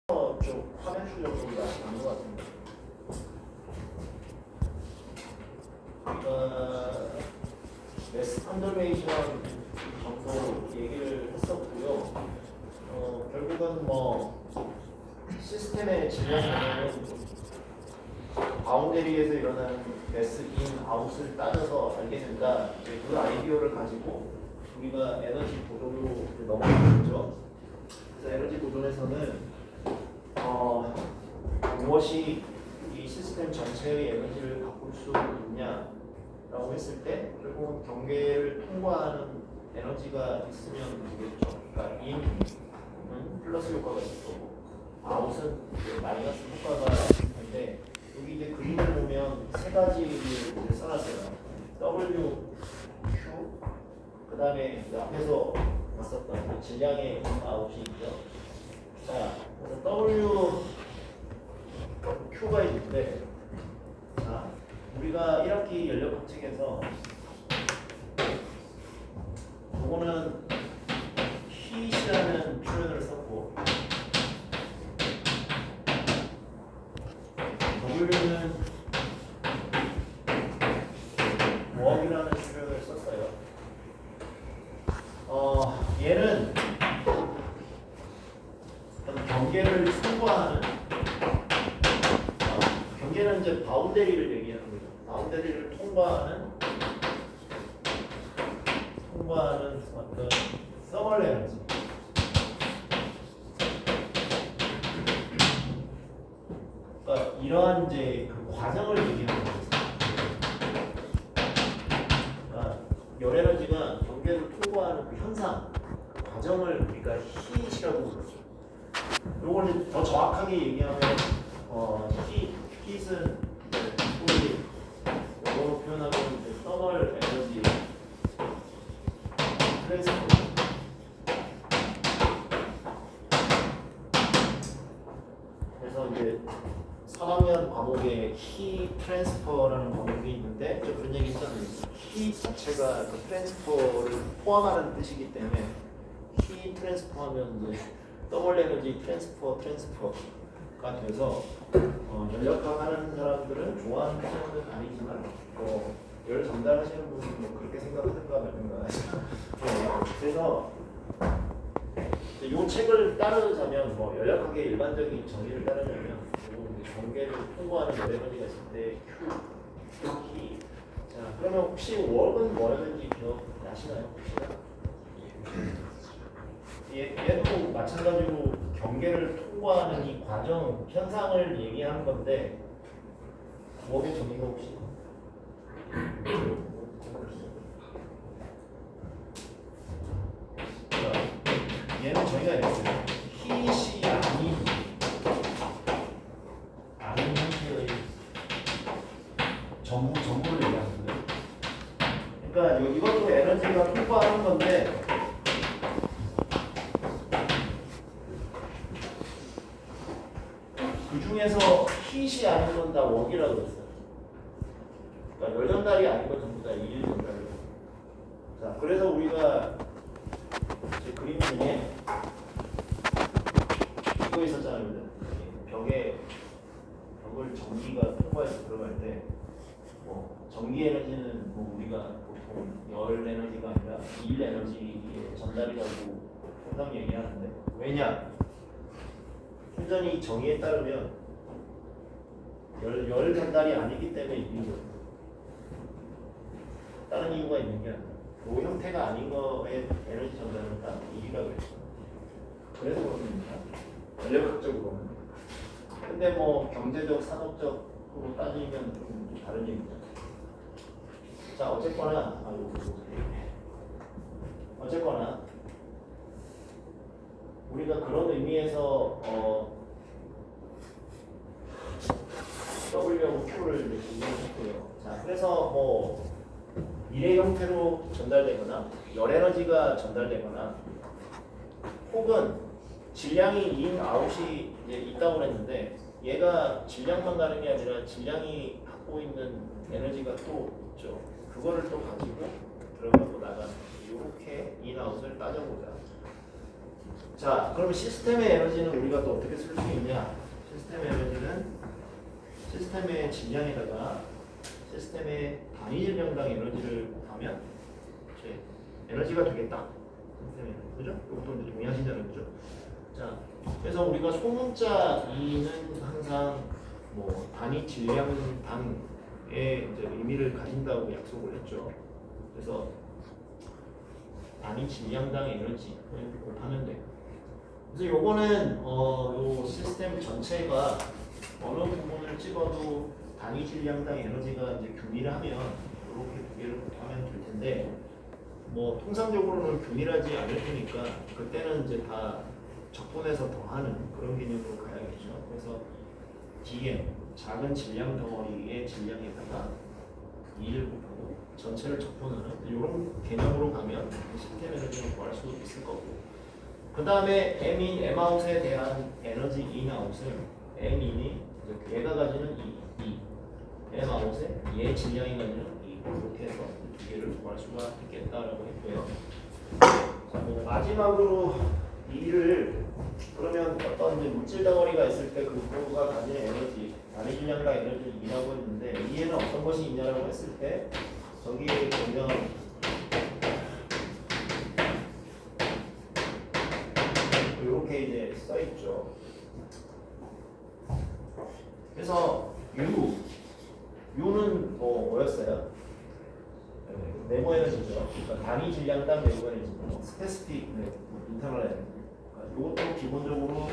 좀 화면 출력으로 나온 것 같은데. 매스 컨저베이션 정도 얘기를 했었고요. 결국은 뭐 시스템의 질량은 바운더리에서 일어나는 매스 인 아웃을 따져서 알게 된다. 그 아이디어를 가지고 우리가 에너지 보존으로 넘어가겠죠. 그래서 에너지 보존에서는 무엇이 이 시스템 전체의 에너지를 바꿀 수 있냐라고 했을 때 결국은 경계를 통과하는 에너지가 있으면 되겠죠. 그러니까 인은 플러스 효과가 있고 아웃은 마이너스 효과가 있는데 여기 이제 그림을 보면 세 가지를 써놨어요. W, Q, 그 다음에 앞에서 봤었던 질량의 인, 아웃이 있죠. 자, 그래서 W, Q가 있는데, 자, 우리가 1학기 연력학칙에서 요거는 heat이라는 표현을 썼고, W는 work이라는 표현을 썼어요. 얘는 경계를 통과하는 경계는 이제 바운더리를 얘기하는 거죠. 바운더리를 통과하는 어떤 서멀 에너지. 그러니까 이러한 이제 그 과정을 얘기하는 거죠. 그러니까 열 에너지가 경계를 통과하는 그 현상, 그 과정을 우리가 히트라고 부르죠. 요걸 이제 더 정확하게 얘기하면 hit은 우리 영어로 표현하면 서멀 에너지 트랜스퍼. 그래서 이제 3학년 과목에 heat transfer라는 과목이 있는데 저 그런 얘기 있잖아요. heat 자체가 그 트랜스퍼를 포함하는 뜻이기 때문에 heat transfer 하면 이제 더블 에너지 트랜스퍼가 돼서 연력학 하는 사람들은 좋아하는 표현은 아니지만 열 전달하시는 분은 뭐 그렇게 생각하든가 말든가 그래서 이 책을 따르자면 연력학의 일반적인 정의를 따르자면 경계를 통과하는 열 에너지가 있을 때 Q, T. 자, 그러면 혹시 월은 뭐였는지 기억나시나요? 얘도 마찬가지로 경계를 통과하는 이 과정, 현상을 얘기하는 건데 뭐의 정의가 혹시? 얘는 정의가 있어요. hit이 아닌 형태의 전부를 얘기하는 거예요. 그러니까 이것도 에너지가 통과하는 건데 그 중에서 hit이 아닌 건 다 work이라고 했어요. 그러니까 열 전달이 아닌 건 전부 다 일 전달이에요. 자, 그래서 우리가 그림 중에 이거 있었잖아요. 벽을 전기가 통과해서 들어갈 때 전기 에너지는 우리가 보통 열 에너지가 아니라 일 에너지의 전달이라고 항상 얘기하는데 왜냐? 순전히 정의에 따르면 열 전달이 아니기 때문에 일인 거예요. 다른 이유가 있는 게 아니라 그 형태가 아닌 거에 에너지 전달은 다 일이라고 했어요. 그래서 그렇습니다. 연력학적으로는. 근데 경제적, 산업적으로 따지면 좀 다른 얘기죠. 자, 어쨌거나 우리가 그런 의미에서 W하고 Q를 얘기했고요. 자, 그래서 일의 형태로 전달되거나 열 에너지가 전달되거나 혹은 질량이 인, 아웃이 이제 있다고 그랬는데 얘가 질량만 가는 게 아니라 질량이 갖고 있는 에너지가 또 있죠. 그거를 또 가지고 들어가고 나가는 이렇게 인, 아웃을 따져보자. 자, 그러면 시스템의 에너지는 우리가 또 어떻게 쓸 수 있냐? 시스템의 에너지는 시스템의 질량에다가 시스템의 단위 질량당 에너지를 곱하면 이제 에너지가 되겠다. 시스템의 에너지, 그죠? 이것도 이제 동의하시잖아요, 그죠? 자, 그래서 우리가 소문자 E는 항상 뭐 단위 질량당의 이제 의미를 가진다고 약속을 했죠. 그래서 단위 질량당 에너지 이렇게 곱하면 돼요. 그래서 요거는 요 시스템 전체가 어느 부분을 찍어도 단위 질량당 에너지가 이제 균일하면 이렇게 두 개를 곱하면 될 텐데 뭐 통상적으로는 균일하지 않을 테니까 그때는 이제 다 적분해서 더하는 그런 개념으로 가야겠죠. 그래서 DM 작은 질량 덩어리의 질량에다가 2를 곱하고 전체를 적분하는 이런 개념으로 가면 시스템 에너지를 구할 수 있을 거고, 그 다음에 M인 Mout에 대한 에너지Inout을 Min이 얘가 가지는 E Mout에 얘 질량이 가지는 E 이렇게 해서 두 개를 구할 수가 있겠다라고 했고요. 자, 뭐 마지막으로 E를 그러면 어떤 이제 물질 덩어리가 있을 때 그거가 가지는 에너지 단위 질량당 에너지를 E라고 했는데 E에는 어떤 것이 있냐라고 했을 때 저기에 보면 이렇게 이제 써 있죠. 그래서 U는 뭐였어요? 네모 에너지죠. 그러니까 단위 질량당 네모 에너지고 스페시픽 인터널 에너지. 이것도 기본적으로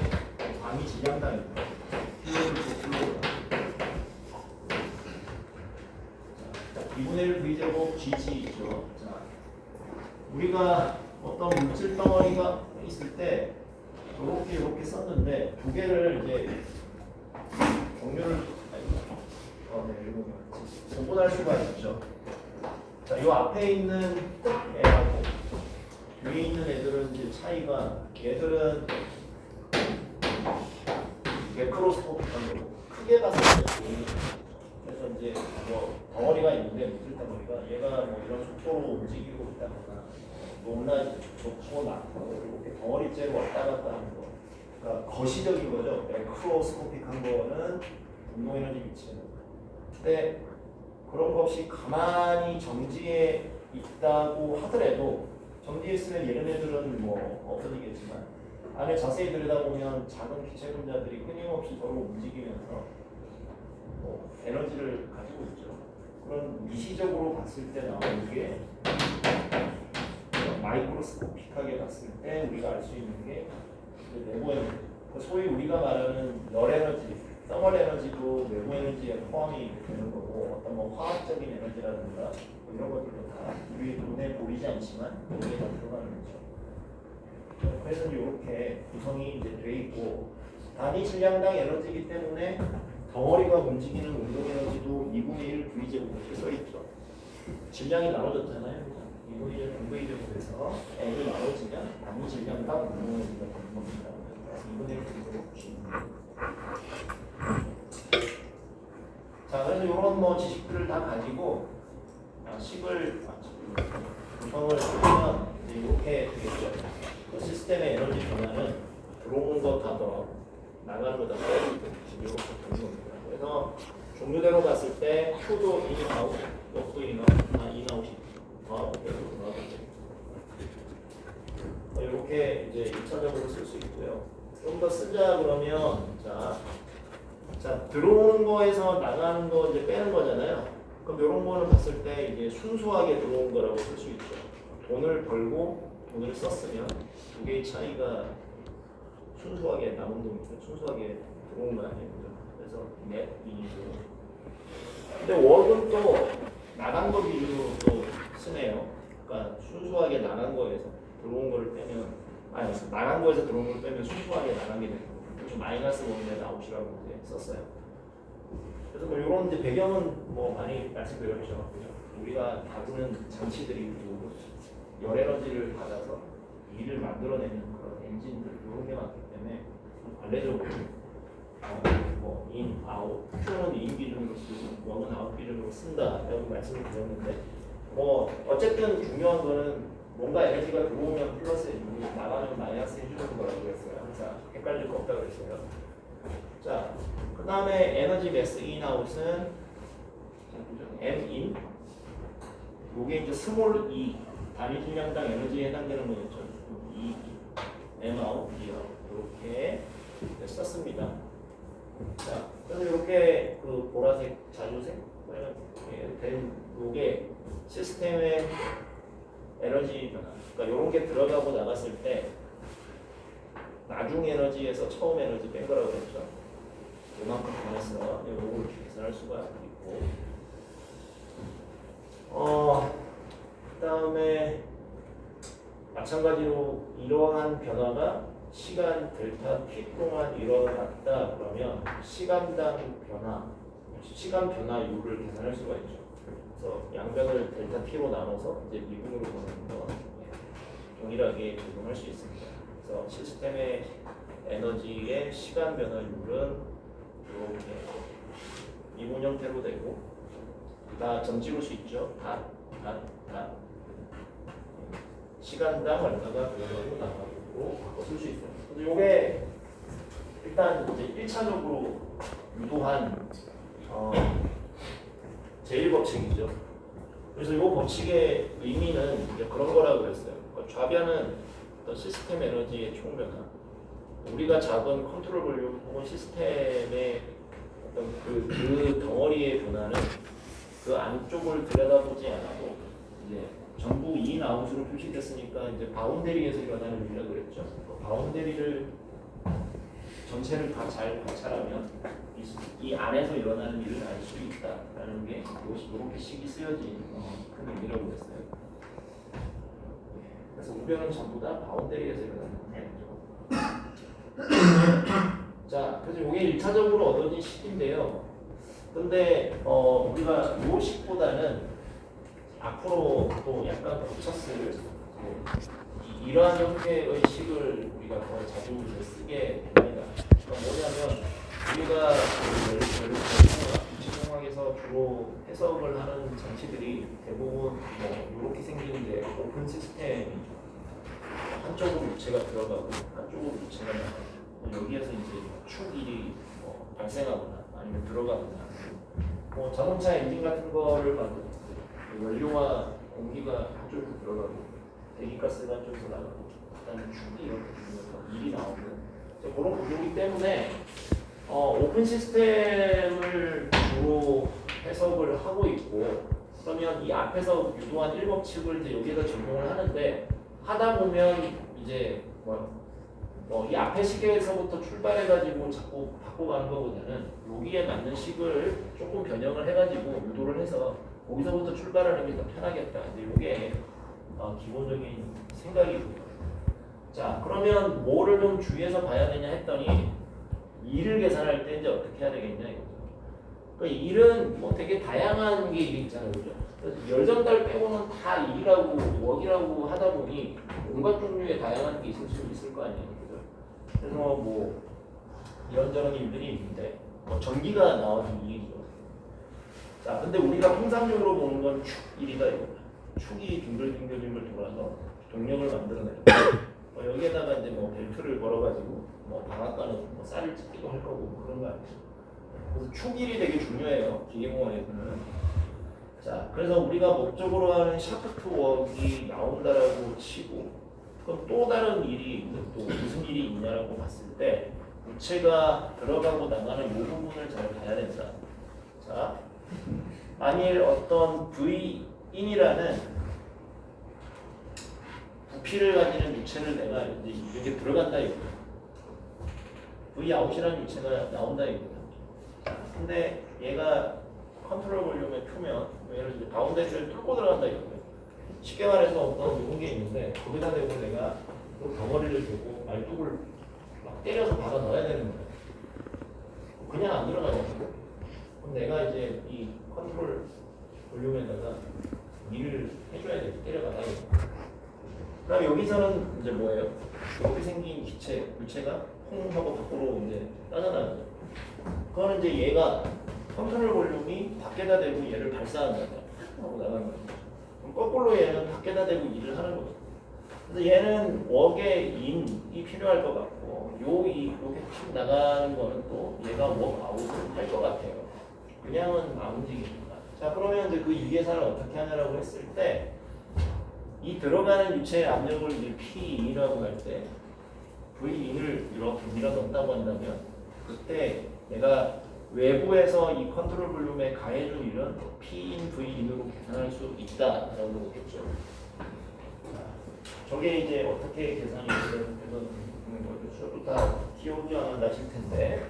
단위 질량당입니다. 킬로그램 2분의 1 V제곱 GG죠. 자, 우리가 어떤 물질 덩어리가 있을 때 이렇게 썼는데 두 개를 이제 종류를 구분할 수가 있죠. 자, 이 앞에 있는 애하고 위에 있는 애들은 이제 차이가 얘들은 매크로스코픽한 거고 크게 봤을 때 그래서 이제 뭐 덩어리가 있는데 물질 덩어리가 얘가 뭐 이런 속도로 움직이고 있다거나 높낮이 좋고 낮고 이렇게 덩어리째로 왔다 갔다 하는 거, 그러니까 거시적인 거죠. 매크로스코픽한 거는 운동 에너지 미치는 거. 근데 그런 거 없이 가만히 정지에 있다고 하더라도 정지에 있으면 얘네들은 뭐 없어지겠지만 안에 자세히 들여다보면 작은 기체 분자들이 끊임없이 서로 움직이면서 뭐 에너지를 가지고 있죠. 그런 미시적으로 봤을 때 나오는 게 마이크로스코픽하게 봤을 때 우리가 알 수 있는 게 내부 에너지. 소위 우리가 말하는 열 에너지, 서멀 에너지도 내부 에너지에 포함이 되는 거고 어떤 뭐 화학적인 에너지라든가 뭐 이런 것들도 다 우리 눈에 보이지 않지만 여기에 다 들어가는 거죠. 그래서 이렇게 구성이 이제 돼 있고 단위 질량당 에너지이기 때문에 덩어리가 움직이는 운동 에너지도 2분의 1 V제곱 이렇게 써 있죠. 질량이 나눠졌잖아요. 2분의 1 V제곱에서 M이 나눠지면 단위 질량당 운동 에너지가 되는 겁니다. 2분의 1 V제곱 보시면 자, 그래서 이런 뭐 지식들을 다 가지고 식을 구성을 하면 이렇게 되겠죠. 시스템의 에너지 변화는 들어오는 거 다 더하고 나가는 거 다 빼고 이렇게 되는 겁니다. 그래서 종류대로 봤을 때 Q도 인아웃, 역도 인아웃이 더하고 빼고 더하고 이렇게 이제 1차적으로 쓸 수 있고요. 좀 더 쓰자 그러면 자 들어오는 거에서 나가는 거 이제 빼는 거잖아요. 그럼 이런 거는 봤을 때 이제 순수하게 들어온 거라고 쓸 수 있죠. 돈을 벌고 돈을 썼으면 두 개의 차이가 순수하게 남은 돈이죠. 순수하게 들어온 거 아니에요. 그래서 넷 이익이고. 근데 월은 또 나간 거 기준으로 또 쓰네요. 그러니까 순수하게 나간 거에서 들어온 거를 빼면 나간 거에서 들어온 걸 빼면 순수하게 나간 게 되는 거고. 좀 마이너스 원인에 나오시라고 이제 썼어요. 그래서 뭐 이런 이제 배경은 뭐 많이 말씀드렸죠. 우리가 다루는 장치들이 열 에너지를 받아서 일을 만들어내는 그런 엔진들 이런 게 많기 때문에 관례적으로 뭐 인, 아웃, Q는 인 기준으로 쓰고 원은 아웃 기준으로 쓴다 라고 말씀을 드렸는데 뭐 어쨌든 중요한 거는 뭔가 에너지가 들어오면 플러스 해주고 나가면 마이너스 해주는 거라고 그랬어요. 항상 헷갈릴 거 없다고 그랬어요. 자, 그 다음에 에너지 매스 인아웃은 M인 요게 이제 스몰 e 단위 질량당 에너지에 해당되는 거겠죠. E M아웃, E아웃 이렇게 썼습니다. 자, 그래서 이렇게 그 보라색, 자주색 된 요게 시스템의 에너지 변화. 그러니까 이런 게 들어가고 나갔을 때 나중 에너지에서 처음 에너지 뺀 거라고 그랬죠. 이만큼 변해서 요걸 계산할 수가 있고. 그다음에 마찬가지로 이러한 변화가 시간 델타 t 동안 일어났다 그러면 시간당 변화, 시간 변화율을 계산할 수가 있죠. 그래서 양변을 델타 t로 나눠서 이제 미분으로 보는 거 동일하게 적용할 수 있습니다. 그래서 시스템의 에너지의 시간 변화율은 이렇게 미분 형태로 되고 다 점지를 수 있죠. 다 시간당 얼마가 들어가고 나가고 쓸 수 있어요. 그래서 이게 일단 이제 1차적으로 유도한 제1법칙이죠. 그래서 이 법칙의 의미는 이제 그런 거라고 그랬어요. 그러니까 좌변은 어떤 시스템 에너지의 총변화. 우리가 잡은 컨트롤 볼륨 혹은 시스템의 어떤 그 덩어리의 변화는 그 안쪽을 들여다보지 않아도 이제 전부 인 아웃으로 표시됐으니까 이제 바운데리에서 일어나는 일이라고 그랬죠. 바운데리를 전체를 다 잘 관찰하면 이 안에서 일어나는 일을 알 수 있다라는 게 이렇게 식이 쓰여진 큰 의미라고 그랬어요. 그래서 우변은 전부 다 바운데리에서 일어나는 거죠. 자, 그래서 이게 1차적으로 얻어진 식인데요. 근데 우리가 이 식보다는 앞으로 또 약간 고쳤을 이러한 형태의 식을 우리가 더 자주 쓰게 됩니다. 그러니까 뭐냐면 우리가 지정학에서 주로 해석을 하는 장치들이 대부분 뭐 이렇게 생기는데 오픈 시스템이죠. 한쪽으로 유체가 들어가고 한쪽으로 유체가 나가고 여기에서 이제 축일이 발생하거나 아니면 들어가거나 자동차 엔진 같은 거를 만들 때 연료와 공기가 한쪽으로 들어가고 대기가스가 한쪽에서 나가고 그다음에 축이 이렇게 되면서 일이 나오는 그런 구조이기 때문에 오픈 시스템을 주로 해석을 하고 있고 그러면 이 앞에서 유도한 1법칙을 이제 여기에다 적용을 하는데 하다 보면 이제 이 앞에 식에서부터 출발해가지고 자꾸 바꿔가는 것보다는 여기에 맞는 식을 조금 변형을 해가지고 유도를 해서 거기서부터 출발하는 게 더 편하겠다. 이제 이게 기본적인 생각이고요. 자, 그러면 뭐를 좀 주의해서 봐야 되냐 했더니 일을 계산할 때 이제 어떻게 해야 되겠냐 이거죠. 그러니까 일은 뭐 되게 다양한 게 일이 있잖아요, 그죠? 그래서 열전달 빼고는 다 일이라고 웍이라고 하다 보니 온갖 종류의 다양한 게 있을 수 있을 거 아니에요, 그죠? 그래서 뭐 이런저런 일들이 있는데 전기가 나와준 일이죠. 자, 근데 우리가 통상적으로 보는 건 축일이다 이거죠. 축이 빙글빙글 돌아서 동력을 만들어내요. 여기에다가 이제 벨트를 걸어가지고 방앗간에 쌀을 찢기도 할 거고 그런 거 아니에요. 그래서 축일이 되게 중요해요. 기계공학에서는. 자, 그래서 우리가 목적으로 하는 샤프트 웍이 나온다라고 치고 그럼 또 다른 일이 또 무슨 일이 있냐라고 봤을 때 물체가 들어가고 나가는 이 부분을 잘 봐야 된다. 자, 만일 어떤 V인이라는 부피를 가지는 유체를 내가 이제 이렇게 들어간다 이거예요. V아웃이라는 유체가 나온다 이거예요. 근데 얘가 컨트롤 볼륨의 표면, 예를 들어 바운더리를 뚫고 들어간다 이거예요. 쉽게 말해서 어떤 이런 게 있는데 거기다 대고 내가 그 덩어리를 대고 말뚝을 막 때려서 박아 넣어야 되는 거예요. 그냥 안 들어가거든요. 그럼 내가 이제 이 컨트롤 볼륨에다가 일을 해줘야 돼. 때려가다 이거. 그럼 여기서는 이제 뭐예요? 이렇게 생긴 기체, 물체가 퐁 하고 밖으로 이제 빠져나가죠. 그거는 이제 얘가 컨트롤 볼륨이 밖에다 대고 얘를 발사한다. 하고 나가는 거죠. 그럼 거꾸로 얘는 밖에다 대고 일을 하는 거죠. 그래서 얘는 웍의 인이 필요할 것 같고 이렇게 쭉 나가는 거는 또 얘가 웍 아웃을 할 것 같아요. 그냥은 안 움직입니다. 자, 그러면 이제 그 유계산을 어떻게 하냐라고 했을 때 이 들어가는 유체의 압력을 이제 P2라고 할 때 V2를 이렇게 밀어 넣는다고 한다면 그때 내가 외부에서 이 컨트롤 볼륨에 가해준 일은 P인 V인으로 계산할 수 있다라고 보겠죠. 저게 이제 어떻게 계산이 되는 거죠? 다 기억이 안 나실 텐데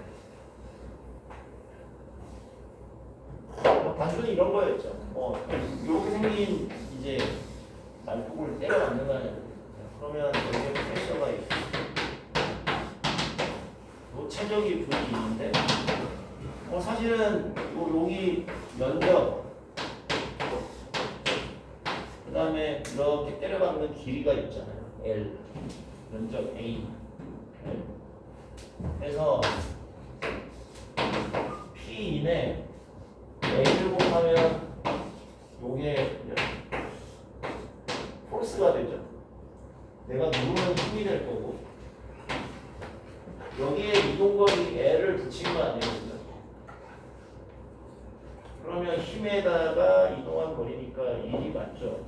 단순히 이런 거였죠. 이렇게 생긴 이제 날폭을 때려 맞는 거 아니에요? 그러면 여기에 프레셔가 있고 요 최적이 V인데 사실은 여기 면적 그 다음에 이렇게 때려박는 길이가 있잖아요. L 면적 A 그래서 P2에 A를 곱하면 요게 포스가 되죠. 내가 누르면 힘이 될 거고 여기에 이동거리 L을 붙인 거 아니거든요. 그러면 힘에다가 이동한 거리니까 1이 맞죠.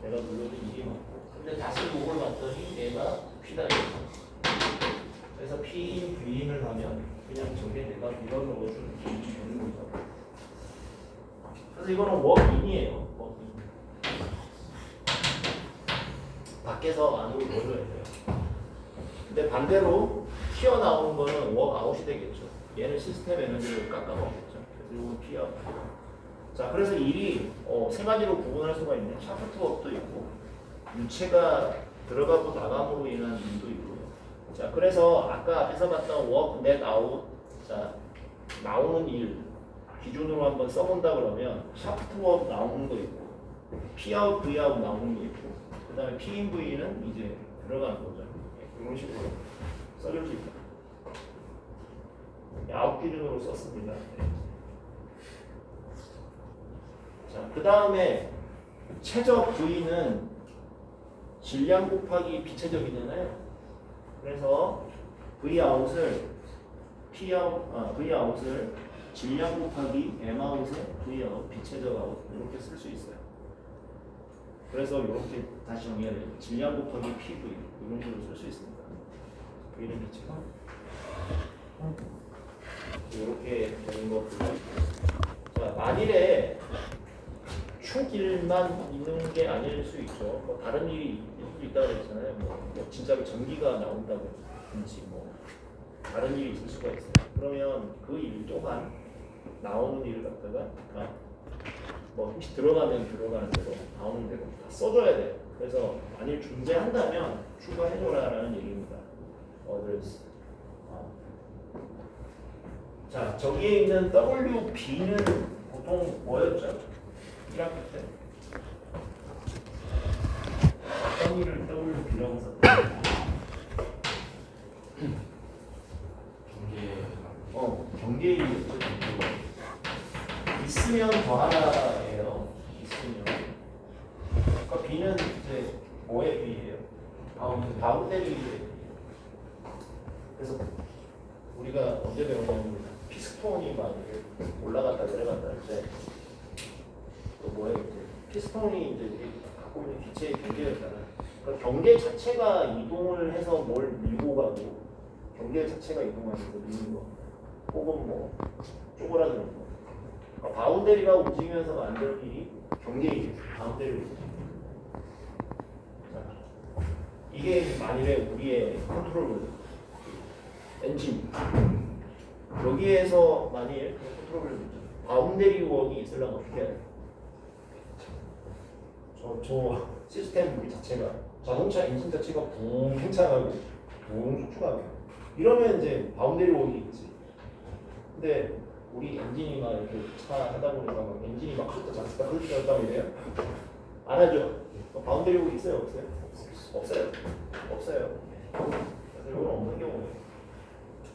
내가 눌러도 1이 맞고 근데 다시 요걸 맞더니 얘가 P다. 그래서 P인 V인을 하면 그냥 저게 내가 밀어 넣어주는 길이 되는 거죠. 그래서 이거는 웍인이에요. 웍인. 밖에서 안으로 넣어줘야 돼요. 근데 반대로 튀어나오는 거는 웍아웃이 되겠죠. 얘는 시스템 에너지를 깎아먹겠죠. 그래서 이건 P아웃. 자, 그래서 일이 세 가지로 구분할 수가 있네. 샤프트 웍도 있고 유체가 들어가고 나감으로 인한 일도 있고요. 자, 그래서 아까 앞에서 봤던 웍, 넷, 아웃. 자, 나오는 일 기준으로 한번 써본다 그러면 샤프트 웍 나오는 거 있고 P아웃, V아웃 나오는 거 있고 그 다음에 P인 V는 이제 들어가는 거죠. 이런 식으로 써줄 수 있다. 아웃 기준으로 썼습니다. 네. 자, 그 다음에 최적 V는 질량 곱하기 비체적이잖아요. 그래서 V아웃을 V아웃을 질량 곱하기 M아웃의 V아웃 비체적 아웃 이렇게 쓸 수 있어요. 그래서 이렇게 다시 정리해야 돼요. 질량 곱하기 PV 이런 식으로 쓸 수 있습니다. V는 비체가 이렇게 되는 것들도 있고. 자, 만일에 축일만 있는 게 아닐 수 있죠. 뭐 다른 일이 있다고 했잖아요. 뭐 진짜로 전기가 나온다든지 뭐 다른 일이 있을 수가 있어요. 그러면 그 일 또한 나오는 일을 갖다가 다 뭐 혹시 들어가면 들어가는 대로 나오는 대로 다 써줘야 돼요. 그래서 만일 존재한다면 추가해줘라라는 얘기입니다. others. 자, 저기에 있는 WB는 보통 뭐였죠? 1학기 때 어떤 일을 WB라고 썼죠? 경계일이었죠. 있으면 더하다예요. 있으면. 그러니까 B는 이제 뭐의 B예요? 바운데리 B예요. 그래서 우리가 언제 배웠냐면 피스톤이 막 올라갔다 내려갔다 할 때 또 뭐예요? 피스톤이 이제 갖고 있는 기체의 경계였잖아요. 그러니까 경계 자체가 이동을 해서 뭘 밀고 가고 경계 자체가 이동하면서 미는 거 혹은 뭐 쪼그라드는 거 그러니까 바운데리가 움직이면서 만드는 일이 경계이죠. 바운데리로 이게 만일에 우리의 컨트롤 엔진 여기에서 만일 컨트롤을 바운데리 웍이 있으려면 어떻게 해야 돼요? 저 시스템 무기 자체가 자동차 엔진 자체가 붕 팽창하고 붕 촉촉하게 이러면 이제 바운데리 웍이 있지. 근데 우리 엔진이 막 이렇게 차 하다 보니까 막 엔진이 막 흐르다 이래요? 안 하죠? 바운데리 웍이 있어요? 없어요? 없어요. 그래서 이건 없는 경우예요.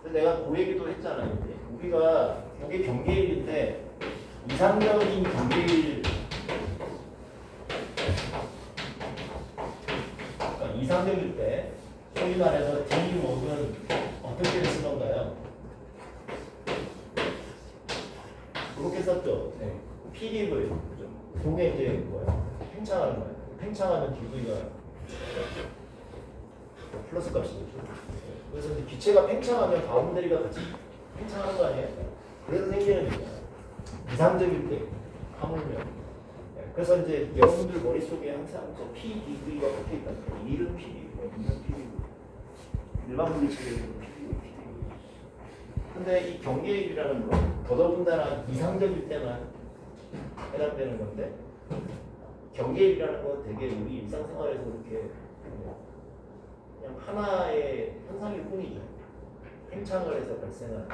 근데 내가 그 얘기도 했잖아요. 우리가 이게 경계일인데 이상적인 경계일 이상적일 때 소위 말해서 D웍은 어떻게 쓰던가요? 그렇게 썼죠. 네. PDV. 그죠? 그게 이제 뭐야? 팽창하는 거예요. 팽창하면 DV가 플러스 값이 되죠. 그래서 이제 기체가 팽창하면 바운더리가 같이 팽창하는 거 아니에요? 그래서 생기는 일이야. 이상적일 때 하물며. 그래서 이제 여러분들 머릿속에 항상 저 PDV가 붙어 있다. 이름 PDV, 이름 PDV. 일반 물리치료에서 PDV. 근데 이 경계일이라는 건 더더군다나 이상적일 때만 해당되는 건데 경계일이라는 건 되게 우리 일상생활에서 그렇게 그냥 하나의 현상일 뿐이죠. 팽창을 해서 발생하는.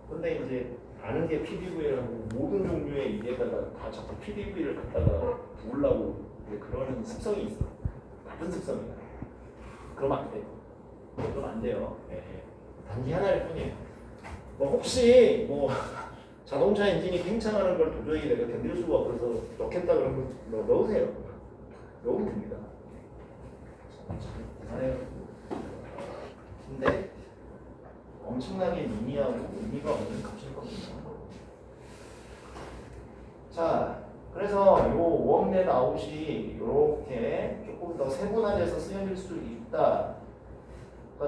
근데 이제 아는 게 PDV라고 모든 종류의 일에다가 다 자꾸 PDV를 갖다가 부으려고 그러는 습성이 있어. 나쁜 습성이다. 그러면 안 돼요. 그러면 안 돼요. 네. 단지 하나일 뿐이에요. 뭐 혹시 뭐 자동차 엔진이 팽창하는 걸 도저히 내가 견딜 수가 없어서 넣겠다 그러면 넣으세요. 넣으면 됩니다. 잘해요. 근데 엄청나게 미미하고 의미가 없는 값일 겁니다. 자, 그래서 요 웜넷 아웃이 이렇게 조금 더 세분화돼서 쓰여질 수 있다가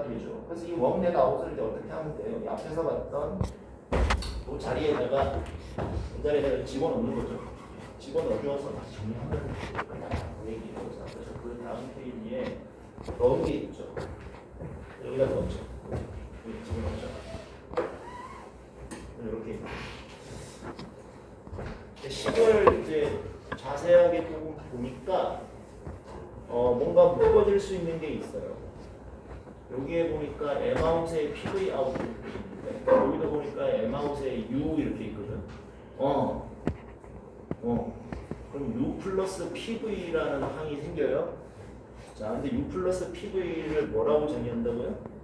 되죠. 그래서 이 웜넷 아웃을 이제 어떻게 하면 돼요? 이 앞에서 봤던 이 자리에다가 이 자리에다가 집어넣는 거죠. 집어넣어줘서 다시 정리하면 그 얘기예요. 그래서 그 다음 페이지에 넣은 게 있죠. 여기다 넣었죠. 여기 집어넣었죠. 이렇게 식을 이제 자세하게 조금 보니까 뭔가 묶어질 수 있는 게 있어요. 여기에 보니까 M아웃의 PV 아웃 있는데 여기도 보니까 M아웃의 U 이렇게 있거든. 그럼 U 플러스 PV라는 항이 생겨요. 자, 근데 U 플러스 PV를 뭐라고 정의한다고요?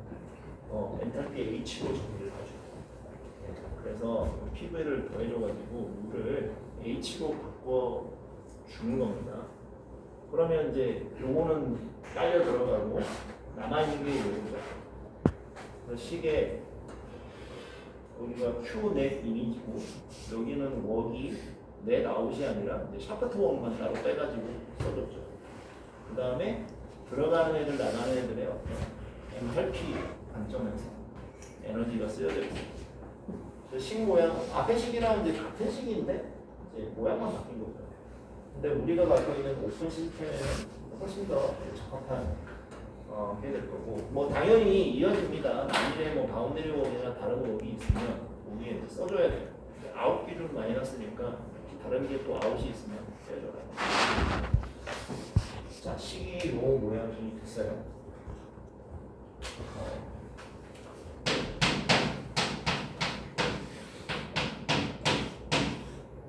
엔탈피 H로 정의를 하죠. 그래서 PV를 더해줘가지고 U를 H로 바꿔주는 겁니다. 그러면 이제 요거는 딸려 들어가고 남아있는 게 요거죠. 그래서 식에 여기가 Q 넷 이미지고 여기는 웍이 넷 아웃이 아니라 이제 샤프트 웍만 따로 빼가지고 써줬죠. 그 다음에 들어가는 애들 나가는 애들에요. 엔탈피 관점에서 에너지가 쓰여져 있어요. 식 모양 앞에 식이랑 이제 같은 식인데 이제 모양만 바뀐 거죠. 근데 우리가 갖고 있는 오픈 시스템에는 훨씬 더 적합한 게 될 거고 뭐 당연히 이어집니다. 만일에 뭐 바운더리 웍이나 다른 웍이 있으면 거기에 써줘야 돼요. 아웃 기준 마이너스니까 다른 게 또 아웃이 있으면 빼줘라. 자, 식이 요 모양이 됐어요.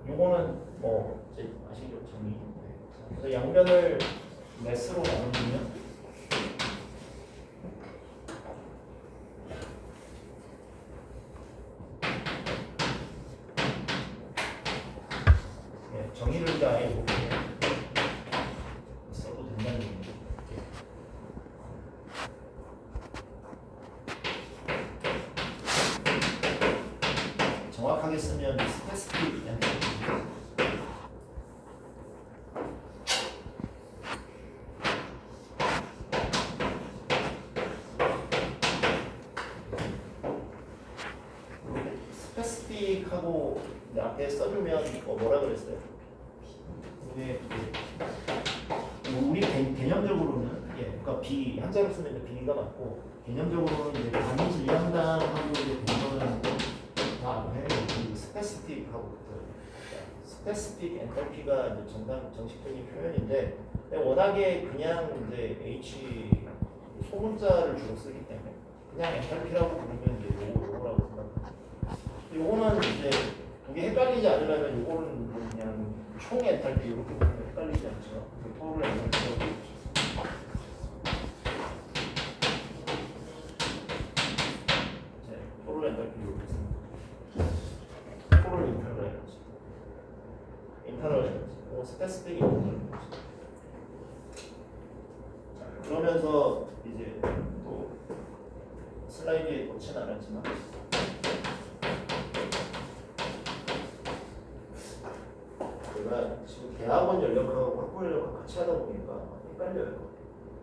요거는 뭐 이제 아시죠? 정의. 그래서 양변을 매스로 나누면 정의를 다 해볼게요. 써도 된다는 얘기죠. 정확하게 쓰면 스페시픽 스페시픽하고 앞에 써주면 뭐라 그랬어요? 우리 개념적으로는 그러니까 B 한자로 쓰면 이제 B가 맞고 개념적으로는 이제 단위 질량당하고 이제 변경하는 다 해요. 스페시픽하고 붙어요. 스페시픽 엔탈피가 이제 정식적인 표현인데 워낙에 그냥 이제 H 소문자를 주로 쓰기 때문에 그냥 엔탈피라고 부르면 이제 요거라고 생각합니다. 요거는 이제 이게 헷갈리지 않으려면 요거는 그냥 총 엔탈피 이렇게 보면 헷갈리지 않죠. 토를 엔탈피라고 있죠. 토를 엔탈피 이렇게 씁니다. 토를 인터널 에너지. 인터널 에너지. 스페시픽 인터널 에너지. 그러면서 좋지는 않았지만 제가 지금 대학원 연력하고 학부 연력하고 같이 하다 보니까 헷갈려요.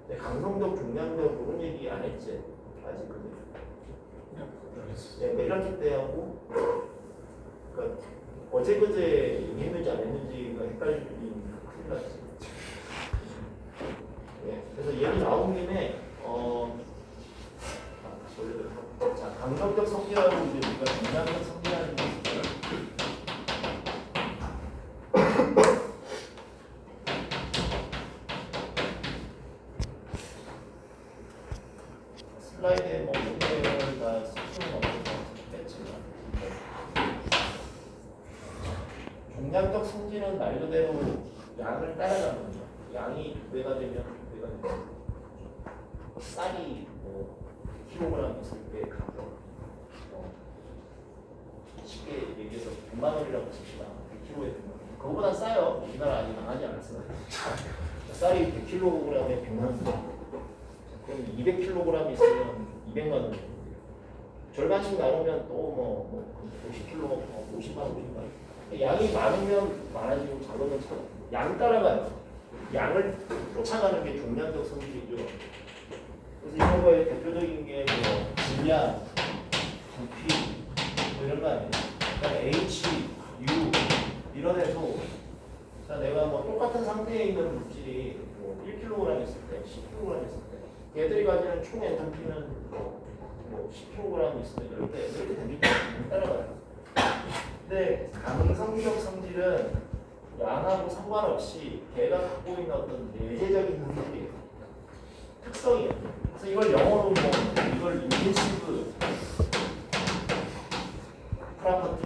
근데 강성적, 종량적 그런 얘기 안 했지 아직 근데. 네, 멜라키 때하고 그러니까 어제 그제 얘기했는지 안 했는지가 헷갈리는 큰일 났지. 네, 그래서 얘기 나온 김에 자, 강성적 성질하고 이제 우리가 종량적 성질하는 게 있어요. 슬라이드에 뭐 문제를 다 쓸 필요는 없어서 했지만 종량적 성질은 말 그대로 양을 따라가는 거죠. 양이 2배가 되면 2배가 되는 쌀이 뭐 킬로그램 있을 때 가격 쉽게 얘기해서 100만 원이라고 칩시다. 100kg에 100만 원. 그거보다 싸요. 우리나라 아직 망하지 않았어요. 쌀이 100kg에 100만 원. 그럼 200kg 있으면 200만 원. 절반씩 나누면 또 뭐 50kg, 50만 원, 50만 원. 양이 많으면 많아지고 작으면 작아. 양 따라가요. 양을 쫓아가는 게 종량적 성질이죠. 그래서 이런 거에 대표적인 게 뭐 질량, 부피 뭐 이런 거 아니에요. 그러니까 H, U 이런 애도 자 내가 뭐 똑같은 상태에 있는 물질이 뭐 1kg 있을 때, 10kg 있을 때 걔들이 가지는 총 엔탈피는 뭐 10kg 있을 때 이렇게 됩니다. 따라가요. 근데 강성적 성질은 양하고 상관없이 걔가 갖고 있는 어떤 내재적인 성질이에요. 특성이에요. 그래서 이걸 영어로 뭐 이걸 인텐시브 프로퍼티.